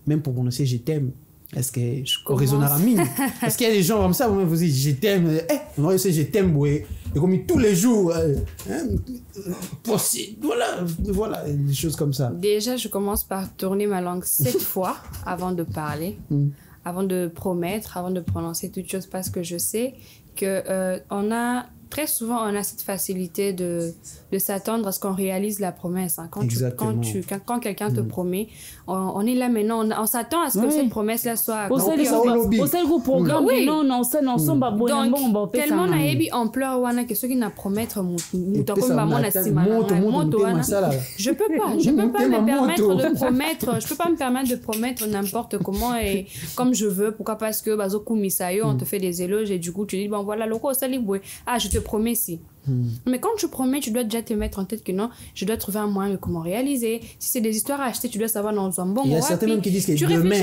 même pour prononcer je t'aime. Est-ce que au raisonnable est-ce qu'il y a des gens comme ça, vous dites je t'aime, on va je t'aime, et comme tous les jours, voilà, des choses comme ça. Déjà, je commence par tourner ma langue 7 fois avant de parler, avant de promettre, avant de prononcer toute chose, parce que je sais que très souvent, on a cette facilité de s'attendre à ce qu'on réalise la promesse. Hein. Quand quelqu'un te promet, on est là maintenant, on s'attend à ce que cette promesse-là soit... Au seul programme, non, ça, non, son babou, donc, tellement na yebi ampleur wana que ceux qui na promettre mutakomba mona sima je peux pas me permettre de promettre n'importe comment et comme je veux. Pourquoi? Parce que bazoku misayo, on te fait des éloges et du coup tu dis bon voilà loko sali boué, je te promets si. Mais quand tu promets, tu dois déjà te mettre en tête que non, je dois trouver un moyen de comment réaliser. Si c'est des histoires à acheter, tu dois savoir dans un bon. Il y a certains même qui disent que demain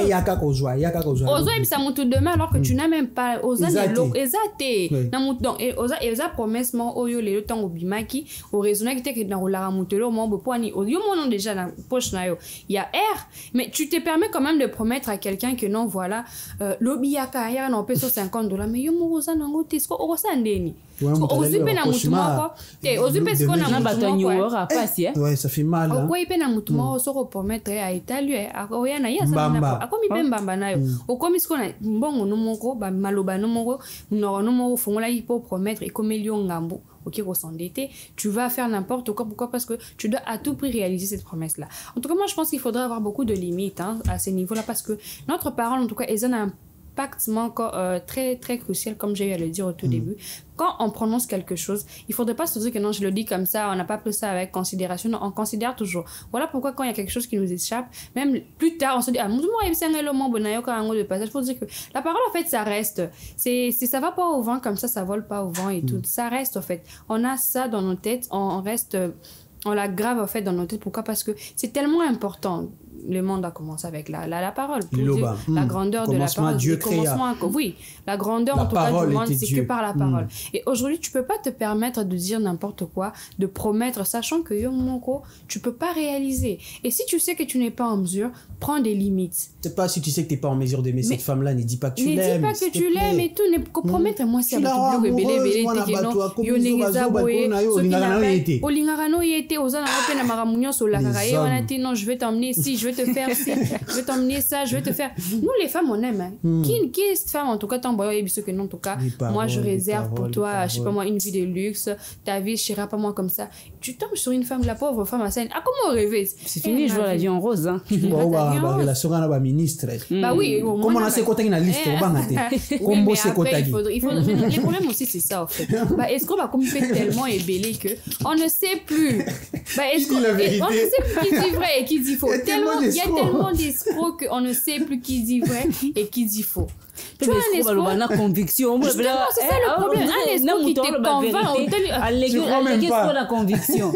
il y a qu'à causer, il y a qu'à causer. Oza il s'amont demain alors que tu n'as même pas oza ezate. Donc oza promesse mo oyo le temps obimaki au raisonner que te na olara mutelo mo bopoani oyo mon déjà dans poche na yo. Il y a R, mais tu te permets quand même de promettre à quelqu'un que non voilà lobi yaka ya na peso $50 mais yo mo oza nango tisko oza ndeni. Ouais, ça fait mal. Tu vas faire n'importe quoi. Pourquoi? Parce que tu dois à tout prix réaliser cette promesse-là. En tout cas, moi, je pense qu'il faudrait avoir beaucoup de limites à ces niveaux-là parce que notre parole, en tout cas, est un impact très, très crucial, comme j'ai eu à le dire au tout début. Quand on prononce quelque chose, il ne faudrait pas se dire que non, je le dis comme ça, on n'a pas pris ça avec considération. Non, on considère toujours. Voilà pourquoi quand il y a quelque chose qui nous échappe, même plus tard, on se dit, il faut dire que la parole, en fait, ça reste. Ça va pas au vent comme ça vole pas au vent et tout. Ça reste, en fait. On a ça dans nos têtes, on reste... On la grave en fait dans nos têtes. Pourquoi? Parce que c'est tellement important. Le monde a commencé avec la parole. La grandeur de la parole. Oui, la grandeur en tout cas du monde, c'est que par la parole. Et aujourd'hui, tu peux pas te permettre de dire n'importe quoi, de promettre, sachant que tu peux pas réaliser. Et si tu sais que tu n'es pas en mesure, prends des limites. C'est pas si tu sais que tu n'es pas en mesure d'aimer cette femme-là, ne dis pas que tu l'aimes. Ne dis pas que tu l'aimes et tout. Promettre-moi c'est non, je vais t'emmener ici, je vais te faire ci, je vais t'emmener ça, je vais te faire. Nous les femmes on aime. Qui est cette femme en tout cas tant que non en tout cas. Moi je réserve pour toi, je sais pas moi une vie de luxe, ta vie chira pas moi comme ça. Tu tombes sur une femme, la pauvre femme à scène. Ah comment rêver? C'est fini, je vois la vie en rose hein. La sera là ministre. Bah oui, comment on a ces côtés dans la liste au bangate. Combo ces côtés. Il faut les problèmes aussi c'est ça en fait. Bah est-ce qu'on va comme fait tellement ébélé que on ne sait plus. Bah est-ce qu'on ne sait plus qui dit vrai et qui dit faux. Il y a tellement d'escrocs qu'on ne sait plus qui dit vrai et qui dit faux. Tu as un escroc. Conviction. C'est ça le problème. Un escroc qui te convainc. La conviction.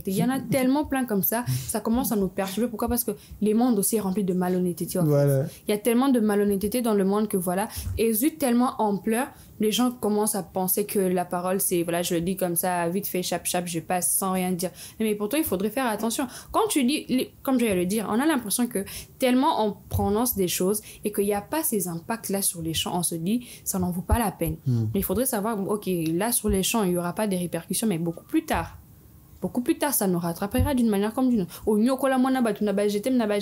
Il y en a tellement plein comme ça. Ça commence à nous perturber. Pourquoi? Parce que le monde aussi est rempli de malhonnêteté. Voilà. Il y a tellement de malhonnêteté dans le monde que voilà. Et vu tellement ampleur, les gens commencent à penser que la parole, c'est, voilà, je le dis comme ça, vite fait, chap, je passe sans rien dire. Mais pourtant, il faudrait faire attention. Quand tu dis, comme je vais le dire, on a l'impression que tellement on prononce des choses et qu'il n'y a pas ces impacts-là sur les champs, on se dit, ça n'en vaut pas la peine. Mais il faudrait savoir, ok, là, sur les champs, il n'y aura pas de répercussions, mais beaucoup plus tard. Beaucoup plus tard, ça nous rattrapera d'une manière comme d'une autre. Au nyokola mona batu na ba jetem na ba.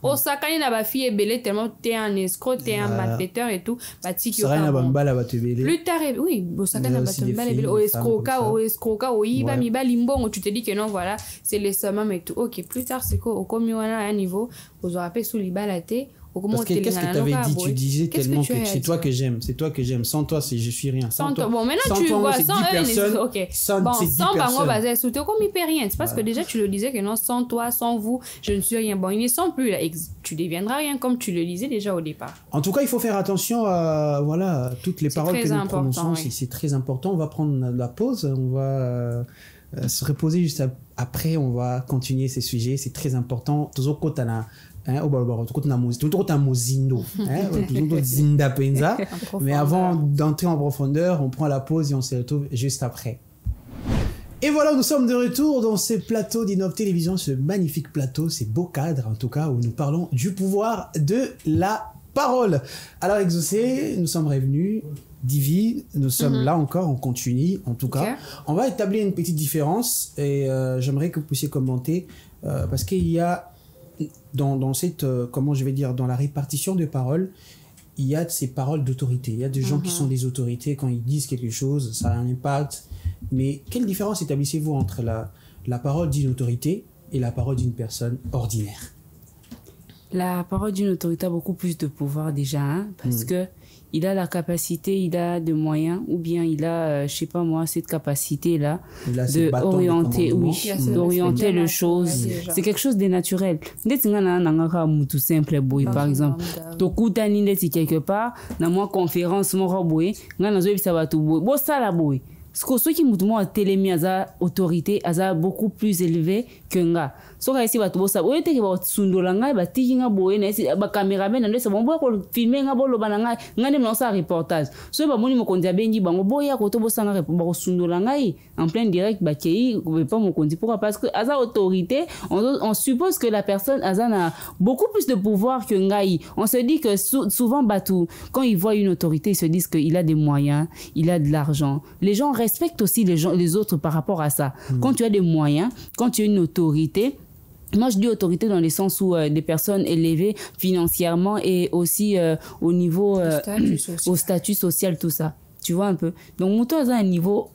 Au sakani na ba fille belé tellement t'es un escroc, t'es un malfaiteur et tout. Bati qui aura plus tard, oui, au sakani na ba belé, au escroca, au iba mi ba limbongo, tu te dis que non, voilà, c'est les summums et tout. Ok, plus tard, c'est quoi? Au commuana à un niveau, aux aurapé sous l'ibalaté. Parce que qu'est-ce que tu avais dit? Tu disais tellement que c'est toi que j'aime, c'est toi que j'aime. Sans toi, je suis rien. Sans toi. Bon, maintenant tu vois, sans eux, ok. Bon, sans Bango Bazé, c'est comme il paie rien. C'est parce que déjà tu le disais que non, sans toi, sans vous, je ne suis rien. Bon, ils ne sont plus là. Tu deviendras rien comme tu le disais déjà au départ. En tout cas, il faut faire attention à voilà, toutes les paroles que nous prononçons. Oui. C'est très important. On va prendre la pause. On va se reposer juste après. On va continuer ces sujets. C'est très important. Toujours quand on a mais avant d'entrer en profondeur, on prend la pause et on se retrouve juste après. Et voilà, nous sommes de retour dans ce plateau d'Innov Télévision, ce magnifique plateau, ces beaux cadres en tout cas, où nous parlons du pouvoir de la parole. Alors Exaucé, nous sommes revenus. Divi, nous sommes là encore, on continue en tout cas. On va établir une petite différence et j'aimerais que vous puissiez commenter parce qu'il y a dans cette, comment je vais dire, dans la répartition de paroles, il y a ces paroles d'autorité. Il y a des gens qui sont des autorités, quand ils disent quelque chose, ça a un impact. Mais quelle différence établissez-vous entre la parole d'une autorité et la parole d'une personne ordinaire? La parole d'une autorité a beaucoup plus de pouvoir déjà, hein, parce que il a la capacité, il a des moyens, ou bien il a, je sais pas moi, cette capacité-là d'orienter, d'orienter les choses. C'est quelque chose de naturel. Tout simple, par exemple. Tokuta nindeti quelque part, dans moi conférence, mon roboé, ngana zo bisa batu boy. Bo sala boy. Ce qui m'a télémi à autorité, à beaucoup plus élevé que nga. So ka isi batu bosa, oye teke ba sundola ngai ba tiki nga boye na isi ba cameraman na ndesa bombo ko filmer nga bolo bana ngai ngane mna sa reportage. So ba moni mo kondia bengi bango boya ko to bosa nga ba ko sundola ngai en plein direct ba kei pas mo kondi. Pourquoi? Parce que à autorité, on suppose que la personne a beaucoup plus de pouvoir que ngai. On se dit que souvent batu quand ils voient une autorité, ils se disent qu'il a des moyens, il a de l'argent. Les gens respectent aussi les autres par rapport à ça. Quand tu as des moyens, quand tu as une autorité, moi je dis autorité dans le sens où des personnes élevées financièrement et aussi au niveau au statut social, tout ça. Tu vois un peu. Donc muto a un niveau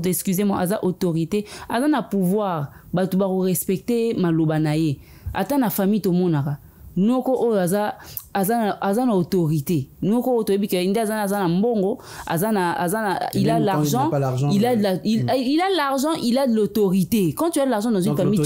excusez-moi, a autorité, a un pouvoir, ba tu ba respecter malobanaye. Ata na famille to monaka. Noko o azana autorité. Noko autorité que inda azana mbongo, il a l'argent, il a l'argent, il a de l'autorité. Quand tu as de l'argent dans une famille,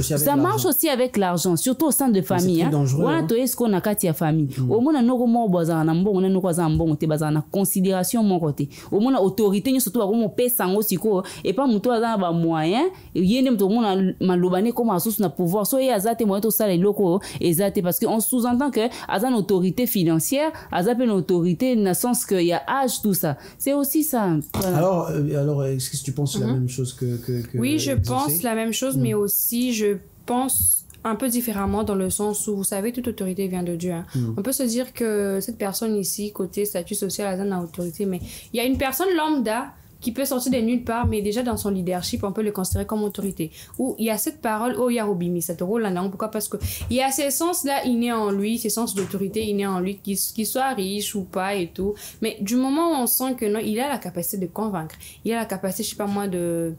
ça marche aussi avec l'argent, surtout au sein de famille, hein. Voilà to est-ce qu'on a kati ya famille. Au moins noko mo bazana mbongo na noko azana mbongo te bazana considération mon côté. Au moins autorité ni surtout comme pesa ngo siko et pas muto azana ba moyen, yene mto mona malobane comme asus na pouvoir. So yazate moyen to sala loko ezate parce qu'on sous-entend que Azan autorité financière, Azan une autorité dans le sens qu'il y a âge, tout ça. C'est aussi ça. Voilà. Alors est-ce que tu penses la même chose que oui, je pense la même chose, mais aussi je pense un peu différemment dans le sens où, vous savez, toute autorité vient de Dieu. Hein. On peut se dire que cette personne ici, côté statut social, Azan a autorité, mais il y a une personne lambda qui peut sortir de nulle part, mais déjà dans son leadership, on peut le considérer comme autorité. Où il y a cette parole, oh yarobimi, cette rôle là, non, pourquoi? Parce que il y a ces sens-là innés en lui, ces sens d'autorité innés en lui, qu'il soit riche ou pas et tout. Mais du moment où on sent que non, il a la capacité de convaincre, il a la capacité, je sais pas moi, de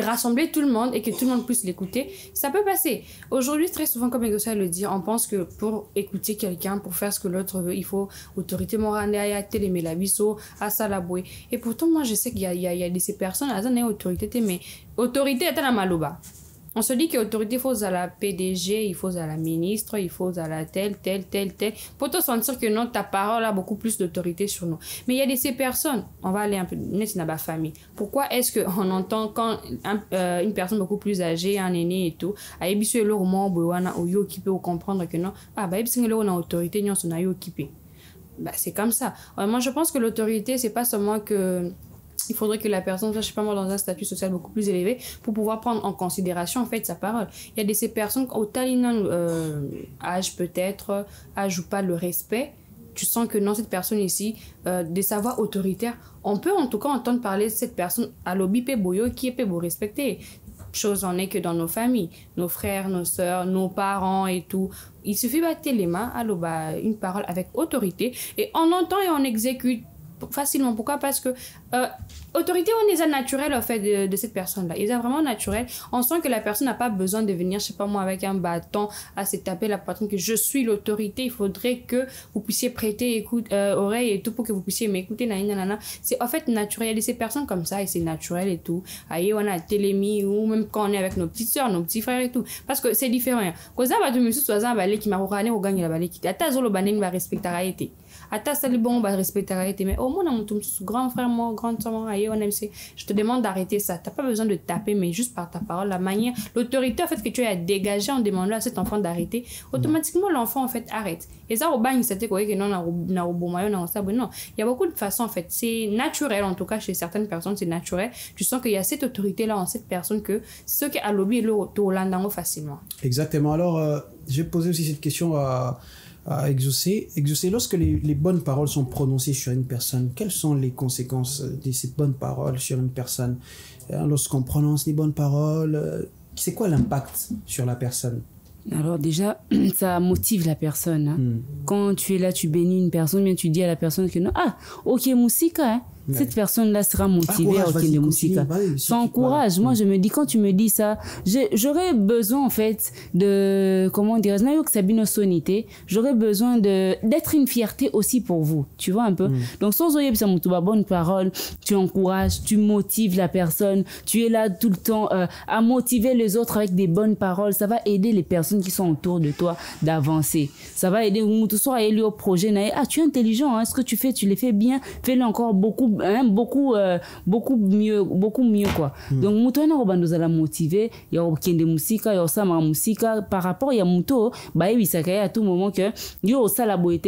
rassembler tout le monde et que tout le monde puisse l'écouter, ça peut passer. Aujourd'hui, très souvent, comme Egosa le dit, on pense que pour écouter quelqu'un, pour faire ce que l'autre veut, il faut autorité morale, télémé la biso, à salaboué. Et pourtant, moi, je sais qu'il y a de ces personnes, elles ont une autorité, mais autorité est à la maloba. On se dit que l'autorité, il faut à la PDG, il faut à la ministre, il faut à la telle. Pour te sentir que non, ta parole a beaucoup plus d'autorité sur nous. Mais il y a ces personnes, on va aller un peu, dans la famille. Pourquoi est-ce qu'on entend quand une personne beaucoup plus âgée, un aîné et tout, a ébisu le roman, ou yo qui peut comprendre que non, ébisu le roman autorité, nous sommes occupés. C'est comme ça. Moi, je pense que l'autorité, c'est pas seulement que il faudrait que la personne soit, je sais pas moi, dans un statut social beaucoup plus élevé pour pouvoir prendre en considération, en fait, sa parole. Il y a ces personnes, au talent, âge peut-être, âge ou pas, le respect, tu sens que non, cette personne ici, des savoirs autoritaires, on peut en tout cas entendre parler de cette personne à l'obi pe boyo qui est pe beau respecter. Chose en est que dans nos familles, nos frères, nos sœurs, nos parents et tout, il suffit de battre les mains, une parole avec autorité, et on entend et on exécute facilement. Pourquoi? Parce que autorité, on est naturel en fait de cette personne-là. Il est vraiment naturel. On sent que la personne n'a pas besoin de venir, je sais pas moi, avec un bâton à se taper la poitrine que je suis l'autorité. Il faudrait que vous puissiez prêter oreille et tout pour que vous puissiez m'écouter. C'est en fait naturel. Il y a ces personnes comme ça et c'est naturel et tout. Aïe, on a télémi ou même quand on est avec nos petites sœurs, nos petits frères et tout. Parce que c'est différent. Quand ça va de monsieur soit un balai qui m'a regardé au gagne la balai qui t'a zolo banen va respecter la réalité. Ata sali bon va respecter la réalité. Mais au moins on a grand frère, mon grand soeur, je te demande d'arrêter ça. Tu n'as pas besoin de taper, mais juste par ta parole, la manière, l'autorité en fait que tu as dégagée en demandant à cet enfant d'arrêter, automatiquement l'enfant en fait arrête. Et ça, au bain, c'était quoi que non, non, il y a beaucoup de façons en fait. C'est naturel, en tout cas chez certaines personnes, c'est naturel. Tu sens qu'il y a cette autorité là en cette personne que ceux qui a lobby le Hollande facilement. Exactement. Alors, j'ai posé aussi cette question à exaucer, lorsque les bonnes paroles sont prononcées sur une personne, quelles sont les conséquences de ces bonnes paroles sur une personne? Lorsqu'on prononce les bonnes paroles, c'est quoi l'impact sur la personne? Alors déjà, ça motive la personne. Hein. Quand tu es là, tu bénis une personne, bien tu dis à la personne que non, ok, musique, hein. Cette personne-là sera motivée à de musique. Ça encourage. Moi, je me dis, quand tu me dis ça, j'aurais besoin, en fait, de, comment dire, j'aurais besoin d'être une fierté aussi pour vous. Tu vois un peu? Donc, sans bonne parole, tu encourages, tu motives la personne, tu es là tout le temps à motiver les autres avec des bonnes paroles. Ça va aider les personnes qui sont autour de toi d'avancer. Ça va aider à aller au projet. Tu es intelligent, hein, ce que tu fais, tu le fais bien, fais-le encore beaucoup mieux quoi. Donc muto na robando za la motiver ya okende musika ya osama musika par rapport ya muto ba yebisaka à tout moment que yo sala boete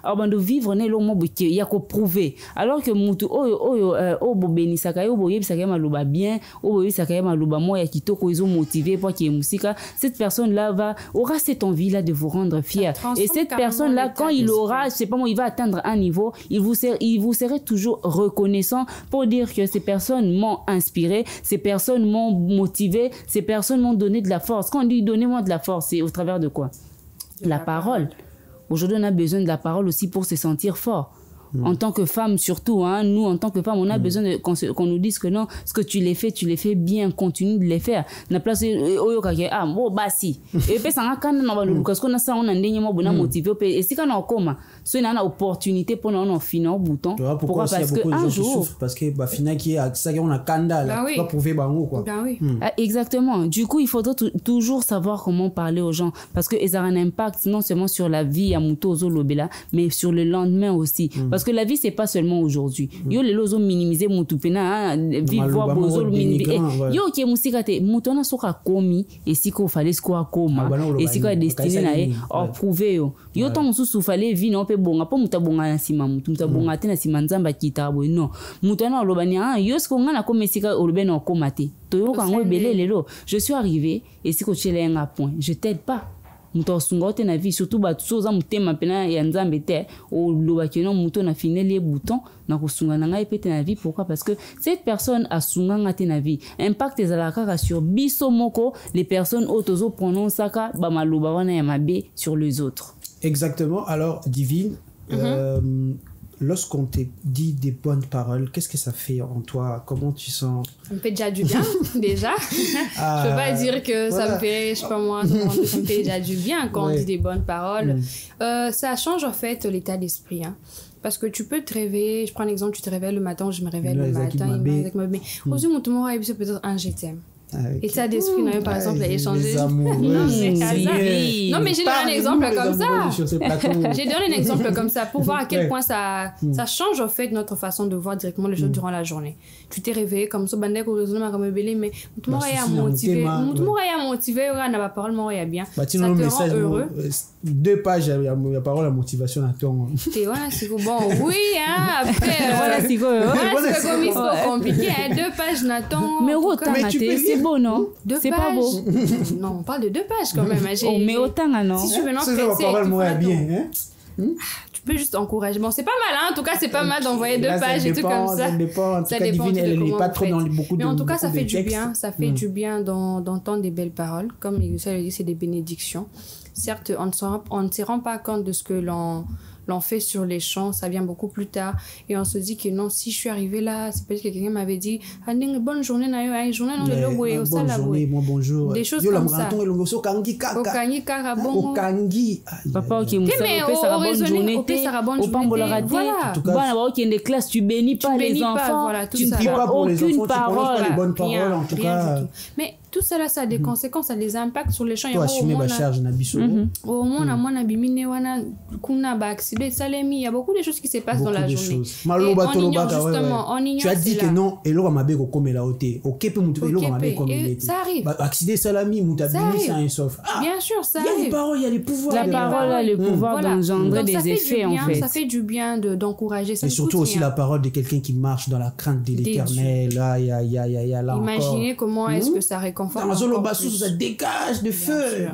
abando vivre ne lo mo buke ya ko prouver alors que muto oyo bobenisaka yo boyebisaka maloba bien boyebisaka maloba mo ya kitoko izo motiver pour que musika cette personne là aura cette envie là de vous rendre fier et cette personne là quand il aura je sais pas moi il va atteindre un niveau il vous serez toujours reconnaissant pour dire que ces personnes m'ont inspiré, ces personnes m'ont motivé, ces personnes m'ont donné de la force. Quand on dit donnez-moi de la force, c'est au travers de quoi? La parole. Aujourd'hui, on a besoin de la parole aussi pour se sentir fort. En tant que femme surtout, hein, nous en tant que femme, on a besoin qu'on nous dise que non, ce que tu les fais bien, continue de les faire. Na place si. Et puis ça quand on parce qu'on a ça on a ndenge mo bona motivé et si quand on koma, so il y a une opportunité pour nous finir au bouton. Pourquoi parce que un jour parce que final qui a ça on a kanda là, pas prouver bango quoi. Exactement. Du coup, il faudra toujours savoir comment parler aux gens parce que ça a un impact non seulement sur la vie à muto zolobela, mais sur le lendemain aussi. Parce que la vie c'est pas seulement aujourd'hui. Yo les lozo minimiser mutu pena vivre bozo minimiser. Yo qui musika te mutona soka komi et si ko fallait quoi koma et si ko destiné na prouver yo tant sous fallait vie non pe bonga po mutabonga na sima mutabonga te na sima nzamba kitabo non mutona lobani yo sko ngana ko mesika olobena ko mate to yo kango belé lelo je suis arrivé et si ko chele un point je t'aide pas muto sungote na vie surtout ba soza mutema pena ya nzambe te o lobaki non muto na finele bouton na ko sunga na ngai pete na vie. Pourquoi? Parce que cette personne a sunga ngate na vie impact ezalaka sur biso moko les personnes otozo prononcaka ba maloba wana ya mabe sur les autres. Exactement. Alors Divine, lorsqu'on te dit des bonnes paroles, qu'est-ce que ça fait en toi? Comment tu sens? Ça me fait déjà du bien, déjà. Je peux pas dire que ça me fait, je sais pas moi, ça me fait déjà du bien quand on dit des bonnes paroles. Ça change en fait l'état d'esprit. Hein. Parce que tu peux te réveiller, je prends l'exemple, tu te réveilles le matin, je me réveille le matin, avec ma bébé. Aujourd'hui, mon tour, c'est peut-être un je t'aime. État d'esprit, non, par exemple, échanger. Les amoureux. Non, mais Oui. non, mais j'ai donné un exemple comme ça. J'ai J'ai donné un exemple comme ça pour voir à quel point ça change en fait notre façon de voir directement les choses durant la journée. Tu t'es réveillé comme ça, bandé au raisonnement comme belé, mais tout le monde est motivé. Tout le monde est motivé, on n'a pas parole, moi est bien. Ça te rend heureux. 2 pages, il y a parole à motivation à ton. T'es voilà, c'est bon. Oui, hein, après. Voilà, c'est quoi? Voilà, c'est comme il faut compliqué. 2 pages, Nathan. Mais autant, c'est beau, non? 2 C'est pages. pas beau. Non, on parle de 2 pages quand même. Oh, mais autant, non? Si tu veux, non, C'est ça, parole, moi, bien, hein? Tu peux juste encourager. Bon, c'est pas mal, hein. En tout cas, c'est pas mal d'envoyer 2 pages et tout comme ça. Ça dépend. En tout Ça cas, dépend Divine, de elle comment n'est pas vous trop faites. dans beaucoup de Mais en tout cas, ça fait du textes. bien. Ça fait du bien d'entendre des belles paroles. Comme ça le dit, c'est des bénédictions. Certes, on ne se rend pas compte de ce que l'on fait sur les champs, ça vient beaucoup plus tard et on se dit que non, si je suis arrivée là, c'est parce que quelqu'un m'avait dit bonne journée, journée non, bonne journée, moi bonjour. Des choses comme ça. Papa, ok, ça bonne journée. Voilà. Bon, ok, des classes, tu bénis pas les enfants. Tu ne pries pas pour les enfants, tu prononces pas les bonnes paroles en tout cas. Mais tout cela, ça a des conséquences, ça a des impacts sur les champs. Toi, assumer ma charge, Nabiso. Au moins, il y a beaucoup de choses qui se passent dans la journée. On ignore tu as dit que non, et l'eau m'a bégo comme la haute. Ok, peut me trouver l'eau m'a bégo comme il était. Ça arrive. Accident salami, moutabini, c'est un sauf. Bien sûr, ça arrive. Il y a les paroles, il y a les pouvoirs. La parole a le pouvoir d'engendrer des effets, en fait. Ça fait du bien d'encourager ça. Et surtout aussi la parole de quelqu'un qui marche dans la crainte de l'éternel. Là, il y a là encore. Imaginez comment est-ce que ça réconforte. Ça dégage de feu.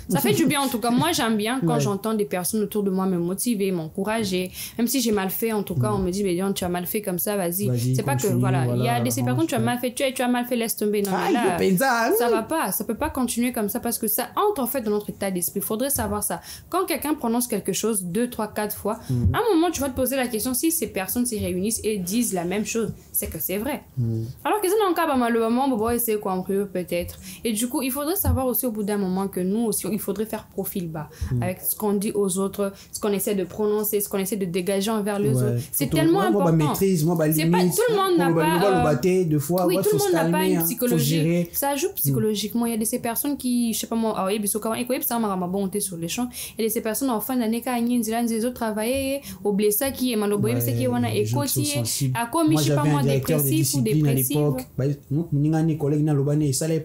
Ça fait du bien en tout cas. Moi, j'aime bien quand j'entends des personnes autour de moi me motiver, m'encourager. Même si j'ai mal fait, en tout cas, on me dit, mais tu as mal fait comme ça, vas-y. C'est pas que, voilà, il y a ces personnes, tu as mal fait, tu as mal fait, laisse tomber. Non, mais là, ça va pas. Ça peut pas continuer comme ça parce que ça entre en fait dans notre état d'esprit. Il faudrait savoir ça. Quand quelqu'un prononce quelque chose 2, 3, 4 fois, à un moment, tu vas te poser la question si ces personnes s'y réunissent et disent la même chose, c'est que c'est vrai. Alors que c'est dans le cas, malheureusement, c'est quoi, peut-être. Et du coup, il faudrait savoir aussi au bout d'un moment que nous aussi, il faudrait faire profil bas avec ce qu'on dit aux autres, ce qu'on essaie de prononcer, ce qu'on essaie de dégager envers les autres. C'est tellement important. Maîtrise, moi, c'est pas tout le monde n'a pas deux fois, oui, tout le monde n'a pas une psychologie. Ça joue psychologiquement. Il y a de ces personnes qui, je sais pas moi, ça m'a bonté sur les champs. Il y a de ces personnes en fin d'année quand ils ont travaillé au blessé qui est maloboye, c'est qui wana écoutier à commis je sais pas moi dépressif ou dépressif.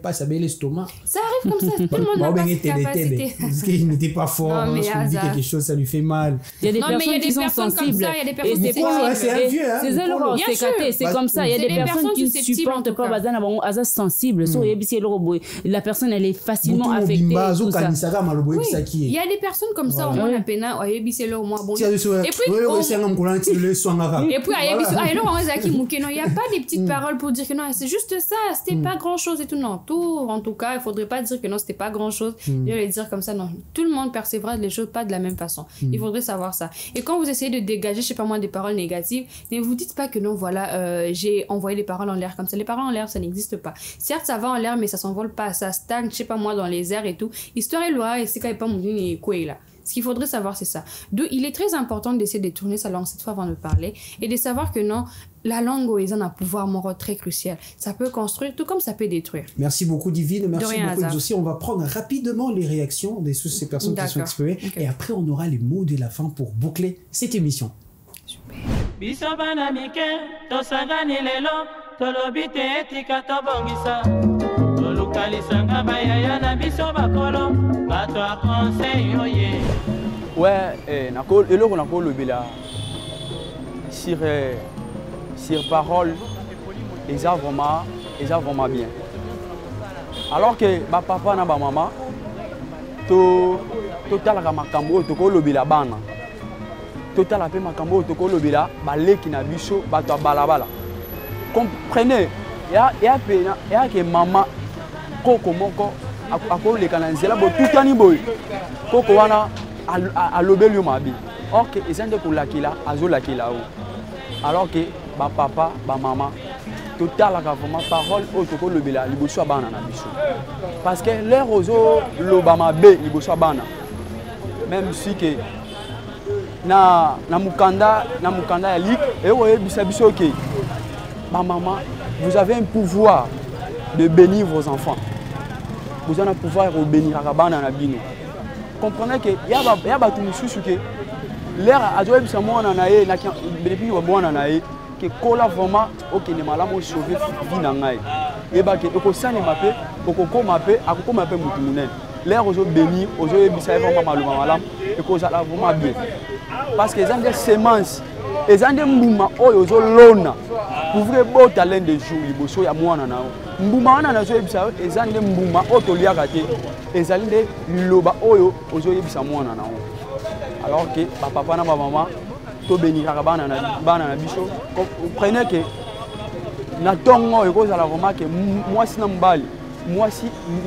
Ça avait l'estomac. Ça arrive comme ça, tout le monde n'a pas cette capacité. Parce qu'il n'était pas fort, lorsqu'on dit quelque chose, ça lui fait mal. Il y a des personnes qui sont sensibles. C'est comme ça, il y a des personnes qui ne supportent pas Baza sensible. La personne, elle est facilement affectée. Il y a des personnes comme ça, au moins la peine, et puis il n'y a pas des petites paroles pour dire que non, c'est juste ça, c'était pas grand chose et tout. Non, tout, en tout cas, il faudrait pas dire que non, c'était pas grand chose. Je vais dire comme ça, non. Tout le monde percevra les choses pas de la même façon. Il faudrait savoir ça. Et quand vous essayez de dégager, je sais pas moi, des paroles négatives, ne vous dites pas que non, voilà, j'ai envoyé les paroles en l'air comme ça. Les paroles en l'air, ça n'existe pas. Certes, ça va en l'air, mais ça s'envole pas, ça stagne, je sais pas moi, dans les airs et tout. Histoire et loi, et c'est quand même pas mon dit quoi là. Ce qu'il faudrait savoir, c'est ça. Il est très important d'essayer de tourner sa langue cette fois avant de parler et de savoir que non, la langue a un pouvoir moral très crucial. Ça peut construire tout comme ça peut détruire. Merci beaucoup Divine, merci beaucoup aussi. On va prendre rapidement les réactions de ces personnes qui sont exprimées et après on aura les mots de la fin pour boucler cette émission. Super. Ouais, eloko na ko lobela sur parole, ils ont vraiment bien. Alors que ba papa na ba maman to talaka makambo to ko lobela bana. To tala pe makambo to ko lobela ba leki na biso ba to balabala. Comprenez, ya que maman koko moko akoleka na nzela bo tutani boy koko wana alobeli yo mabi. Or que ezande ko lakila azolakila o. Alors que ba papa ba maman totalaka vraiment parole o toko lobela liboso bana na biso. Parce que leur ozo lobama be liboso bana. Même si que na mukanda ya lik et oye bisa biso ke ba maman vous avez un pouvoir de bénir vos enfants. Vous allez pouvoir bénir Rabana Nabino. Comprenez que il y a tout monsieur que l'air a joué sur moi en anaïe, depuis au bon anaïe, que cola vraiment ok ne malamo sauver vie nangaï. Et bah que au sein de mappé, au coco mappé, à coco mappé moutounel. L'air aux autres bénis, aux autres bissaï vraiment maluma malam, et qu'on a vraiment bien. Parce que les gens des semences, les gens des mouma, aux autres lona, pour vrai beau talent de jour, il bosse à moi nanao. Mbouma na nazo ebisa ezali nde mbuma otoliaka te ezali nde liloba oyo ozoyebisa mwana na o alors que papa na maman to bénira bana na biso prenez que na tongo ekozala vraiment que mwasi na mbali mwasi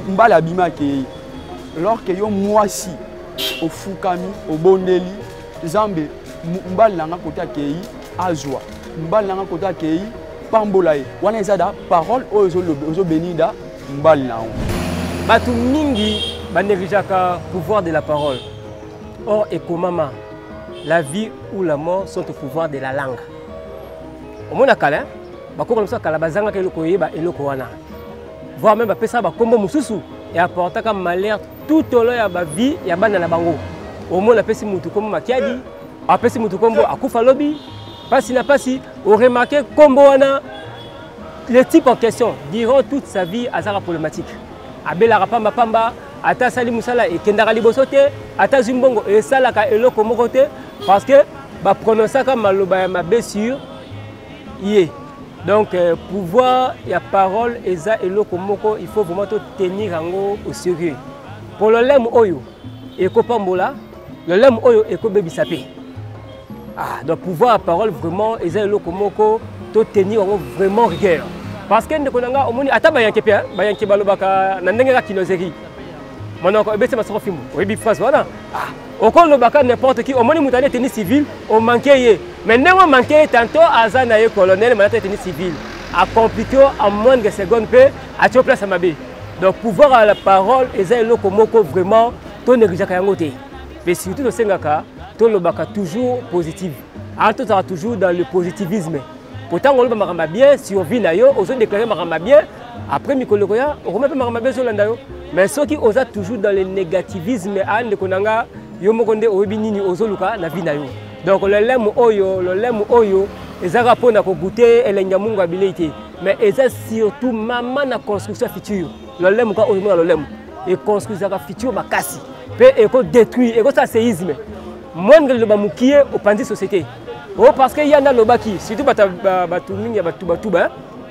mbali abima ke alors que yo mwasi ofukami obondeli zambe mbali nanga kota kei azwa mbali nanga kota kei pambolaye wana ezada parole ozo benida mbali na batu mingi banégligaka pouvoir de la parole. Or ekomama la vie ou la mort sont au pouvoir de la langue. Omona kala bakoko mso kala bazanga keloko yeba eloko wana. Voire même bapesa ba kombo mususu et apportaka malheur tout au long ya ba vie ya bana na bango. Omona pesi mutu kombo makiadi, apesi mutu kombo akufa lobi. Pasi na pasi, on remarque kombo wana le type en question diront toute sa vie à sa problématique. Abela rapamba pamba, ata sali musala et kendara libosote, ata zumbongo et salaka eloko mokote parce que ba prononcer comme maloba ma blessure yé. Donc pouvoir ya parole eza eloko moko, il faut vraiment tenir ango au sérieux. Pour le lem oyo eko pambola, le lem oyo eko bebisape. Ah, donc pouvoir à parole vraiment, ils ont le komoko, to tenir vraiment rigueur. Parce que nous avons omoni ataba yankepe, bayanke balobaka na ndenge ka kinozeri. Monoko ebese masoro fimu, oyebi phrase voilà. Ah, okon lobaka n'importe qui, omoni mutane tenue civile, on manquait yé. Mais non manquait tantôt azana ye colonel, maintenant tenue civile. A compliqué en moins de secondes peu, à tu place à mabé. Donc pouvoir à la parole, ils ont le komoko vraiment, to négligeaka yangote. Mais surtout le sengaka le baka toujours positif. Tout sera toujours dans le positivisme. Pourtant, on va bien si on vit d'ailleurs, on déclarer marama bien. Après, Mikolokoya, on remet marama bien sur l'andayo. Mais ceux qui osent toujours dans le négativisme, an de konanga, yomokonde obinini ozoluka na vie d'ailleurs. Donc le lem oyo, les arapos n'a pas goûté et les nyamunga habilité. Mais ils ont surtout maman na construction future. Le lem ka ozuma le lem et construire la future makasi. Peut éco détruire, éco ça séisme. Moins que le bamoukié au pandit société. Oh, parce qu'il y en a le baki, surtout batumingi ya batuba,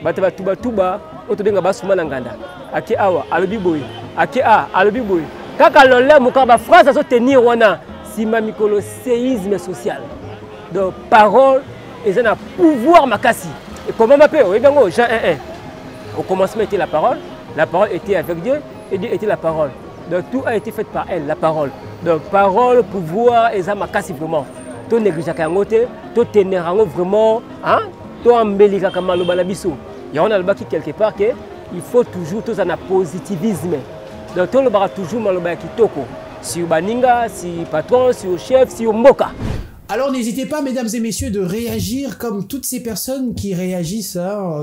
batuba, otobenga basuma nanganda. Ake awa, alobiboy, ake a, alobiboy. Kaka lolé mukaba France à se tenir wana, si mamikolo séisme social. Donc parole, et ça a pouvoir makasi. Et comment m'appeler? Oui, bien, Jean 1. Au commencement était la parole était avec Dieu, et Dieu était la parole. Donc tout a été fait par elle, la parole. Donc parole, pouvoir, et ça m'a cassé vraiment. Tu négliges tu tenir vraiment, hein? Tu embellis comme le biso. Il y a un qui quelque part que il faut toujours tout un positivisme. Donc tout le bar toujours maloba kitoko. Si baninga, si patron, si au chef, si au moka. Alors n'hésitez pas, mesdames et messieurs, de réagir comme toutes ces personnes qui réagissent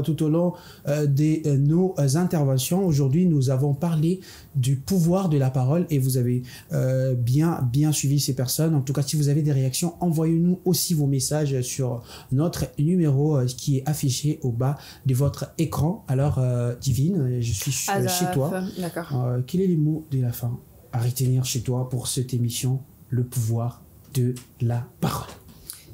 tout au long de nos interventions. Aujourd'hui, nous avons parlé du pouvoir de la parole et vous avez bien suivi ces personnes. En tout cas, si vous avez des réactions, envoyez-nous aussi vos messages sur notre numéro qui est affiché au bas de votre écran. Alors, Divine, je suis chez toi. D'accord. Quels sont les mots de la fin à retenir chez toi pour cette émission, le pouvoir de la parole?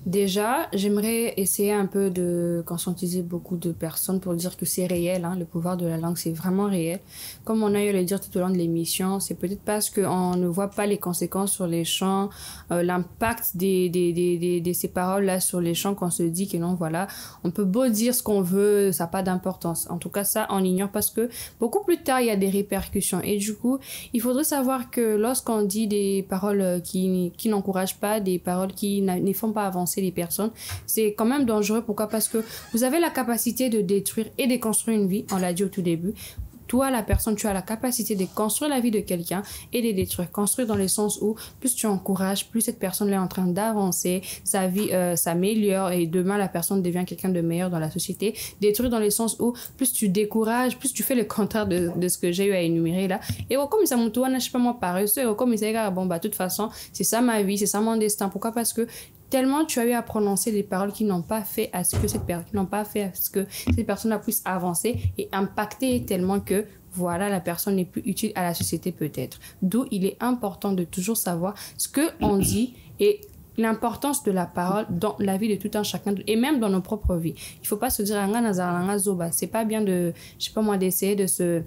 Déjà, j'aimerais essayer un peu de conscientiser beaucoup de personnes pour dire que c'est réel, hein, le pouvoir de la langue, c'est vraiment réel. Comme on a eu à le dire tout au long de l'émission, c'est peut-être parce qu'on ne voit pas les conséquences sur les champs, l'impact de ces paroles-là sur les champs qu'on se dit que non, voilà, on peut beau dire ce qu'on veut, ça n'a pas d'importance. En tout cas, ça, on ignore parce que beaucoup plus tard, il y a des répercussions. Et du coup, il faudrait savoir que lorsqu'on dit des paroles qui n'encouragent pas, des paroles qui ne font pas avancer les personnes, c'est quand même dangereux. Pourquoi? Parce que vous avez la capacité de détruire et de construire une vie, on l'a dit au tout début. toi, la personne, tu as la capacité de construire la vie de quelqu'un et de détruire. Construire dans le sens où plus tu encourages, plus cette personne est en train d'avancer, sa vie s'améliore et demain, la personne devient quelqu'un de meilleur dans la société. Détruire dans le sens où plus tu décourages, plus tu fais le contraire de ce que j'ai eu à énumérer là. Et comme ça, mon tour, je sais pas moi, paresseux, comme ça, bon, bah, de toute façon, c'est ça ma vie, c'est ça mon destin. Pourquoi? Parce que tellement tu as eu à prononcer des paroles qui n'ont pas fait à ce que cette personne puisse avancer et impacter tellement que voilà, la personne n'est plus utile à la société peut-être. D'où il est important de toujours savoir ce qu'on dit et l'importance de la parole dans la vie de tout un chacun et même dans nos propres vies. Il faut pas se dire c'est pas bien de, je sais pas moi, d'essayer de se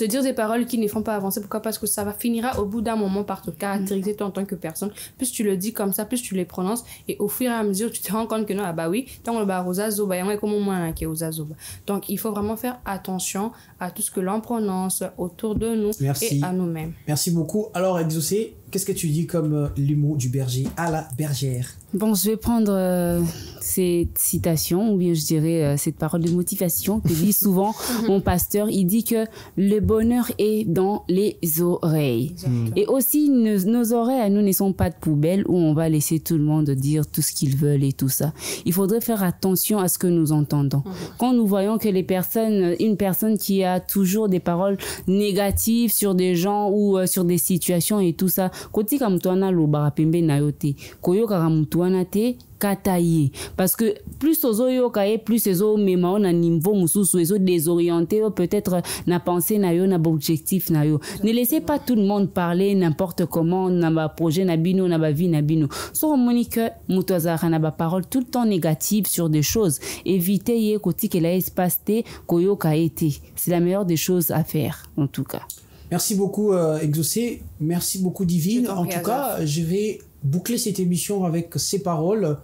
dire des paroles qui ne font pas avancer. Pourquoi? Parce que ça va finira au bout d'un moment par te caractériser toi en tant que personne. Plus tu le dis comme ça, plus tu les prononces et au fur et à mesure tu te rends compte que non, ah bah oui, tant le barosa zoba, il y a comme moi qui est aux zoba. Donc il faut vraiment faire attention à tout ce que l'on prononce autour de nous. Merci. Et à nous-mêmes. Merci beaucoup. Alors Exaucé, qu'est-ce que tu dis comme l'humour du berger à la bergère? Bon, je vais prendre cette citation, ou bien je dirais cette parole de motivation que dit souvent mon pasteur. Il dit que le bonheur est dans les oreilles. Et aussi, nos oreilles à nous ne sont pas de poubelle où on va laisser tout le monde dire tout ce qu'ils veulent et tout ça. Il faudrait faire attention à ce que nous entendons. Quand nous voyons que une personne qui a toujours des paroles négatives sur des gens ou sur des situations et tout ça, koti kam tuana lo barapembe na yote, koyo karamutuana te kataye, parce que plus ozo yokaye, plus ozo mema na niveau mususu, ozo désorienté, peut-être na pensée na yo, na objectif na yo. Ne laissez pas tout le monde parler n'importe comment, na ba projet na bino, na ba vie na bino. So monique mutozara na ba parole tout le temps négative sur des choses. Évitez ye koti que la espace te koyo kaete. C'est la meilleure des choses à faire en tout cas. Merci beaucoup Exaucé, merci beaucoup Divine. En tout cas, je vais boucler cette émission avec ces paroles.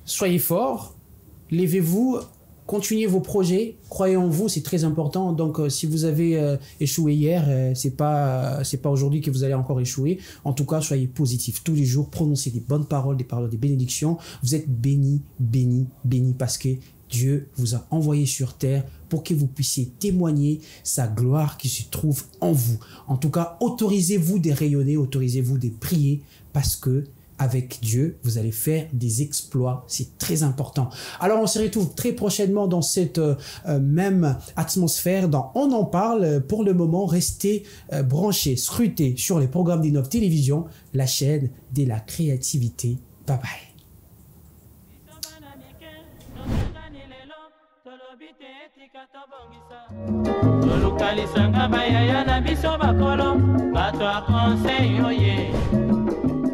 Soyez forts, levez-vous, continuez vos projets, croyez en vous, c'est très important. Donc si vous avez échoué hier, c'est pas aujourd'hui que vous allez encore échouer. En tout cas, soyez positifs tous les jours, prononcez des bonnes paroles, des paroles de bénédiction. Vous êtes bénis, bénis, bénis parce que Dieu vous a envoyé sur terre pour que vous puissiez témoigner sa gloire qui se trouve en vous. En tout cas, autorisez-vous de rayonner, autorisez-vous de prier parce que avec Dieu, vous allez faire des exploits. C'est très important. Alors, on se retrouve très prochainement dans cette même atmosphère. On en parle. Pour le moment, restez branchés, scrutés sur les programmes d'Innov Télévision, la chaîne de la créativité. Bye bye.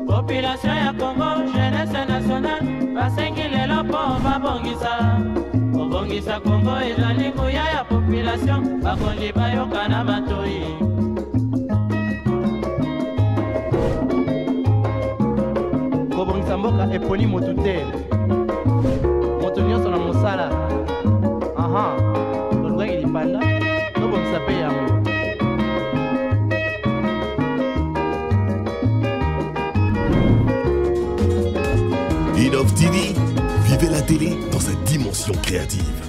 Population ya Congo, jeunesse nationale, basengi lelo po babongisa. Kobongisa Congo ezali nguya ya population, bakonzi bayoka na matoi. Kobongisa mboka eponi motu te. Moto nyonso na mosala. Aha, tolukaki lipanda, tobongisa pe yango. Innov TV, vivez la télé dans sa dimension créative.